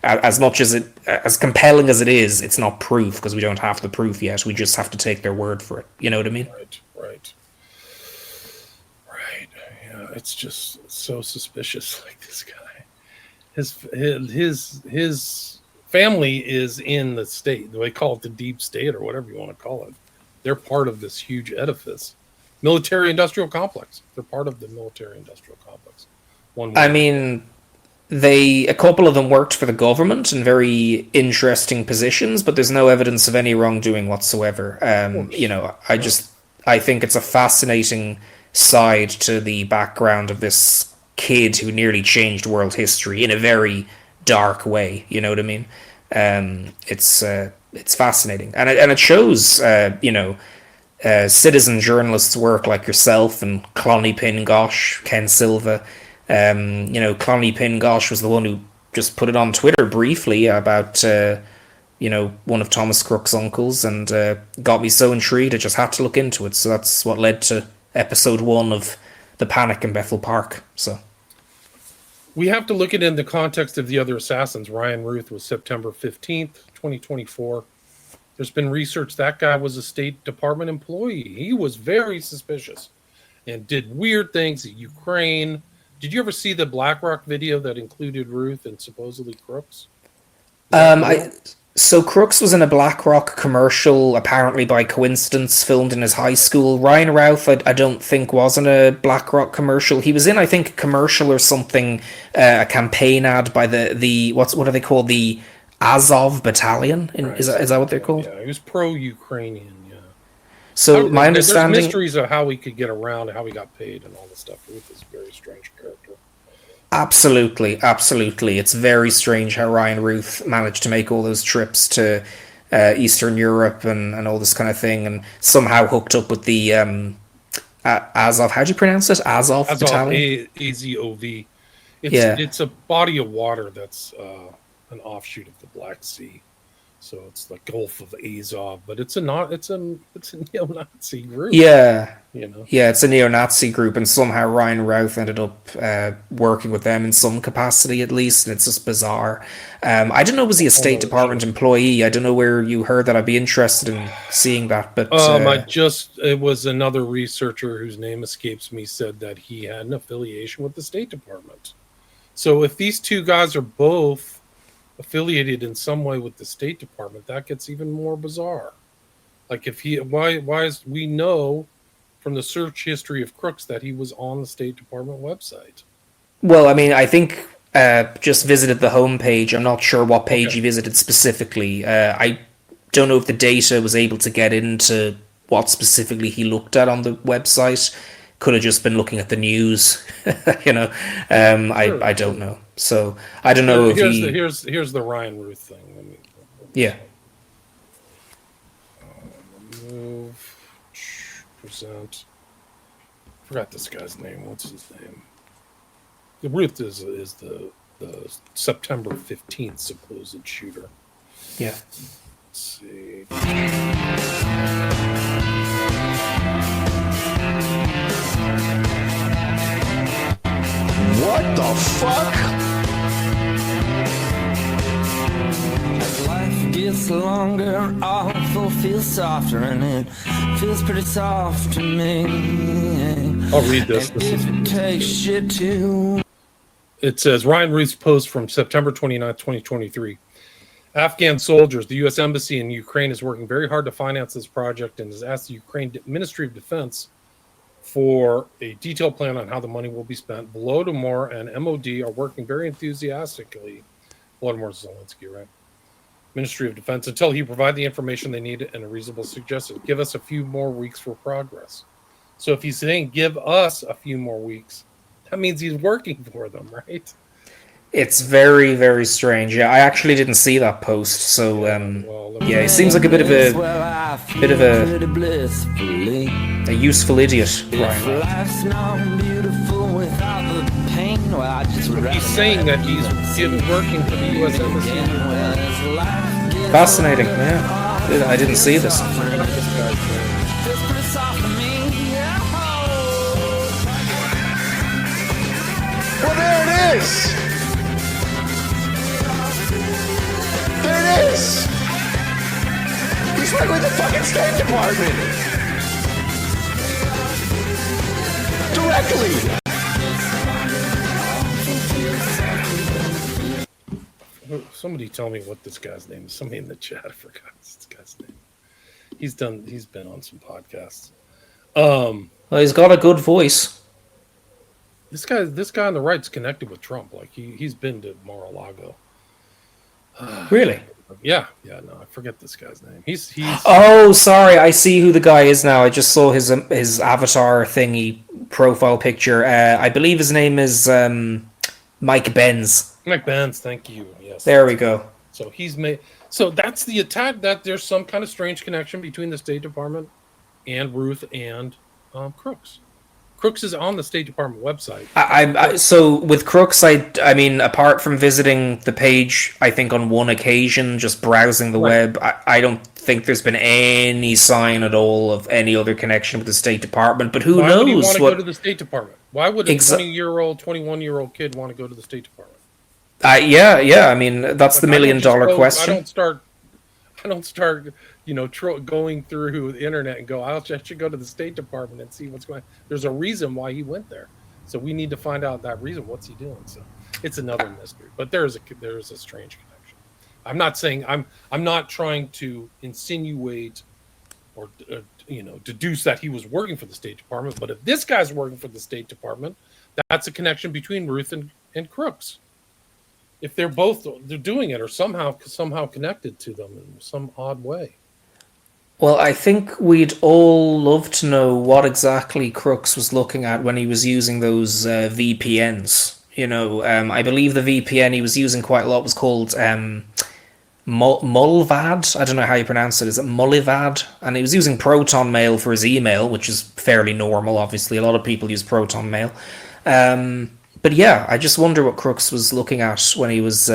as much as as compelling as it is, it's not proof because we don't have the proof yet. We just have to take their word for it. You know what I mean? Right. Yeah, it's just so suspicious. Like this guy, his family is in the state. They call it the deep state or whatever you want to call it. They're part of this huge edifice. Military-industrial complex. They're part of the military-industrial complex. I mean, a couple of them worked for the government in very interesting positions, but there's no evidence of any wrongdoing whatsoever. I think it's a fascinating side to the background of this kid who nearly changed world history in a very dark way. You know what I mean? It's fascinating, and it shows citizen journalists' work like yourself and Clonny Pingosh, Ken Silva. Clonny Pingosh was the one who just put it on Twitter briefly about one of Thomas Crooks' uncles, and got me so intrigued I just had to look into it. So that's what led to episode 1 of The Panic in Bethel Park. So we have to look at it in the context of the other assassins. Ryan Ruth was September 15th, 2024. There's been research that guy was a State Department employee. He was very suspicious and did weird things in Ukraine. Did you ever see the BlackRock video that included Ruth and supposedly Crooks? So Crooks was in a BlackRock commercial, apparently by coincidence, filmed in his high school. Ryan Routh, I don't think, was in a BlackRock commercial. He was in, I think, a commercial or something, a campaign ad by the what are they called? The Azov Battalion? Right. Is that what they're called? Yeah, he was pro-Ukrainian, yeah. So my understanding... There's mysteries of how he could get around and how he got paid and all this stuff. Ruth is a very strange character. Absolutely. It's very strange how Ryan Ruth managed to make all those trips to Eastern Europe and all this kind of thing, and somehow hooked up with the Azov. How do you pronounce it? Azov Battalion? AZOV. It's a body of water that's an offshoot of the Black Sea. So it's the Gulf of Azov, but it's a neo-Nazi group. Yeah, it's a neo-Nazi group, and somehow Ryan Routh ended up working with them in some capacity, at least, and it's just bizarre. I don't know, was he a State Department employee? I don't know where you heard that. I'd be interested in seeing that. But it was another researcher whose name escapes me said that he had an affiliation with the State Department. So if these two guys are both affiliated in some way with the State Department, that gets even more bizarre. Like we know from the search history of Crooks that he was on the State Department website. Well, I mean, I think just visited the homepage. I'm not sure what page he visited specifically. I don't know if the data was able to get into what specifically he looked at on the website. Could have just been looking at the news, I don't know. So I don't know here's the Ryan Ruth thing. Remove, present. Forgot this guy's name. What's his name? The Ruth is the September 15th supposed shooter. Yeah. Let's see. What the fuck? As life gets longer, awful feels softer, and it feels pretty soft to me. I'll read this. And if it takes shit too. It says Ryan Ruth's post from September 29th, 2023. Afghan soldiers, the U.S. Embassy in Ukraine is working very hard to finance this project and has asked the Ukraine Ministry of Defense for a detailed plan on how the money will be spent. Volodymyr and MOD are working very enthusiastically. Volodymyr Zelensky, right? Ministry of Defense, until he provide the information they need and a reasonable suggestion. Give us a few more weeks for progress. So if he's saying give us a few more weeks, that means he's working for them, right? It's very, very strange. Yeah, I actually didn't see that post, so yeah, he seems like a bit of a useful idiot. Life's not beautiful without the pain. Well, I just He's saying that he's working for the U.S. Embassy. Fascinating. Yeah, I didn't see this. Well, there it is! There it is! He's working with the fucking State Department! Directly! Somebody tell me what this guy's name is. Somebody in the chat, I forgot this guy's name. He's been on some podcasts. Well, he's got a good voice. This guy on the right's connected with Trump. Like he's been to Mar-a-Lago. Really? Yeah. No, I forget this guy's name. He's. Oh, sorry. I see who the guy is now. I just saw his avatar thingy profile picture. I believe his name is Mike Benz. Mike Benz. Thank you. Yes. There we go. So he's made. So that's the attack. That there's some kind of strange connection between the State Department and Ruth and Crooks. Crooks is on the State Department website. So with Crooks, I mean, apart from visiting the page, I think on one occasion, just browsing the web, I don't think there's been any sign at all of any other connection with the State Department. But who knows? Why would he want to go to the State Department? Why would a 20-year-old, 21-year-old kid want to go to the State Department? Yeah. I mean, that's the $1 million question. I don't start, going through the internet and go, I should go to the State Department and see what's going on. There's a reason why he went there. So we need to find out that reason. What's he doing? So it's another mystery, but there is a strange connection. I'm not saying I'm not trying to insinuate or, deduce that he was working for the State Department. But if this guy's working for the State Department, that's a connection between Ruth and Crooks. If they're doing it or somehow connected to them in some odd way. Well, I think we'd all love to know what exactly Crooks was looking at when he was using those VPNs. I believe the VPN he was using quite a lot was called Mulvad. I don't know how you pronounce it. Is it Mullivad? And he was using Proton Mail for his email, which is fairly normal, obviously. A lot of people use Proton Mail. But yeah, I just wonder what Crooks was looking at when he was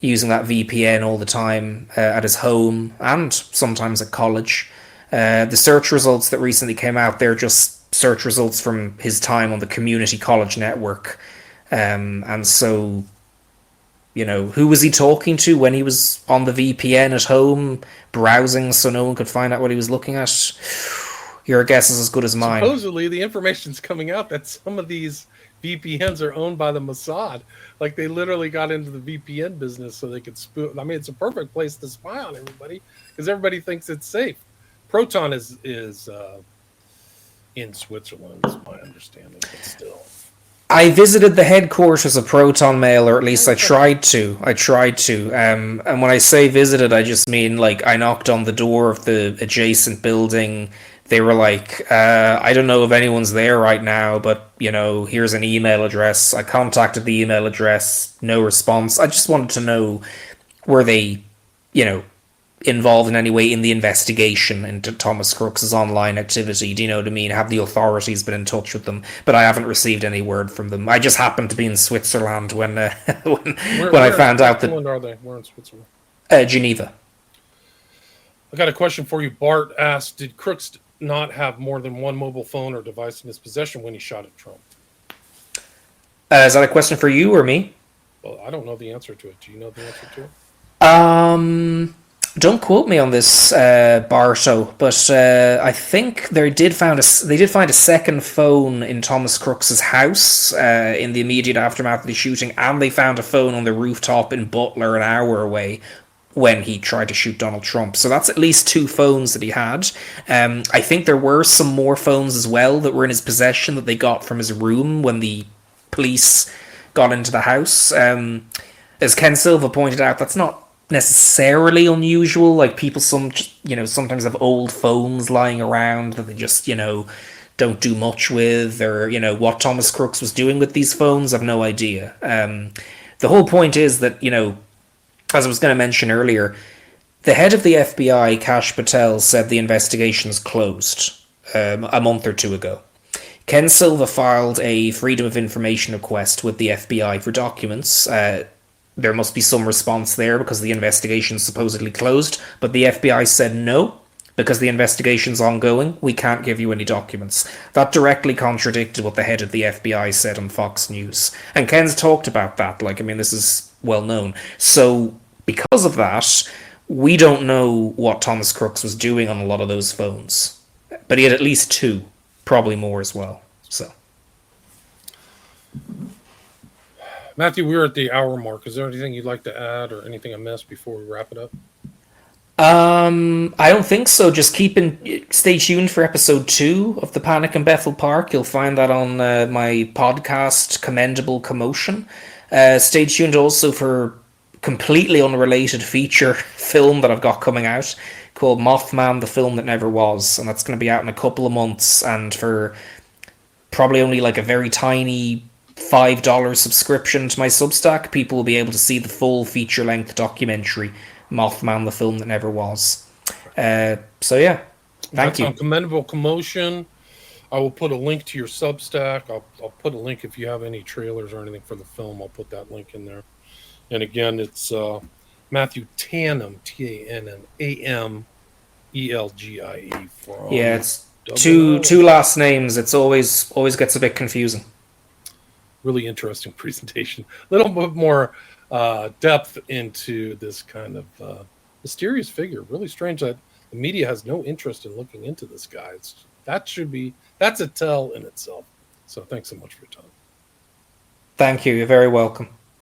using that VPN all the time at his home and sometimes at college. The search results that recently came out, they're just search results from his time on the community college network. And so, who was he talking to when he was on the VPN at home, browsing so no one could find out what he was looking at? Your guess is as good as mine. Supposedly, the information's coming out that some of these VPNs are owned by the Mossad. Like they literally got into the VPN business so they could spoof. I mean, it's a perfect place to spy on everybody because everybody thinks it's safe. Proton is in Switzerland, is my understanding, but still. I visited the headquarters of Proton Mail, or at least I tried to. And when I say visited, I just mean like I knocked on the door of the adjacent building. They were like, I don't know if anyone's there right now, but, here's an email address. I contacted the email address, no response. I just wanted to know, were they, involved in any way in the investigation into Thomas Crooks' online activity? Do you know what I mean? Have the authorities been in touch with them? But I haven't received any word from them. I just happened to be in Switzerland when I found out that... Where are they? Where in Switzerland? Geneva. I got a question for you. Bart asked, did Crooks not have more than one mobile phone or device in his possession when he shot at Trump? Is that a question for you or me? Well, I don't know the answer to it. Do you know the answer to it? Don't quote me on this, Barto, but I think they did find a second phone in Thomas Crooks's house in the immediate aftermath of the shooting, and they found a phone on the rooftop in Butler an hour away when he tried to shoot Donald Trump. So that's at least 2 phones that he had. I think there were some more phones as well that were in his possession that they got from his room when the police got into the house. As Ken Silva pointed out, that's not necessarily unusual. Like, people sometimes have old phones lying around that they just don't do much with, or what Thomas Crooks was doing with these phones, I've no idea. The whole point is that, as I was going to mention earlier, the head of the FBI, Kash Patel, said the investigation's closed a month or 2 ago. Ken Silva filed a Freedom of Information request with the FBI for documents. There must be some response there because the investigation's supposedly closed, but the FBI said no, because the investigation's ongoing, we can't give you any documents. That directly contradicted what the head of the FBI said on Fox News. And Ken's talked about that, this is well known. So, because of that, we don't know what Thomas Crooks was doing on a lot of those phones. But he had at least 2, probably more as well. So, Matthew, we're at the hour mark. Is there anything you'd like to add or anything I missed before we wrap it up? I don't think so. Just stay tuned for episode 2 of The Panic in Bethel Park. You'll find that on my podcast, Commendable Commotion. Stay tuned also for completely unrelated feature film that I've got coming out called Mothman, the Film That Never Was. And that's going to be out in a couple of months. And for probably only a very tiny $5 subscription to my Substack, people will be able to see the full feature-length documentary, Mothman, the Film That Never Was. So yeah, thank you. On Commendable Commotion, I will put a link to your Substack. I'll put a link if you have any trailers or anything for the film. I'll put that link in there. And again, it's Matthew Tannam, Tannam-Elgie. Yeah, it's two last names. It's always gets a bit confusing. Really interesting presentation. A little bit more depth into this kind of mysterious figure. Really strange that the media has no interest in looking into this guy. That's a tell in itself. So thanks so much for your time. Thank you. You're very welcome.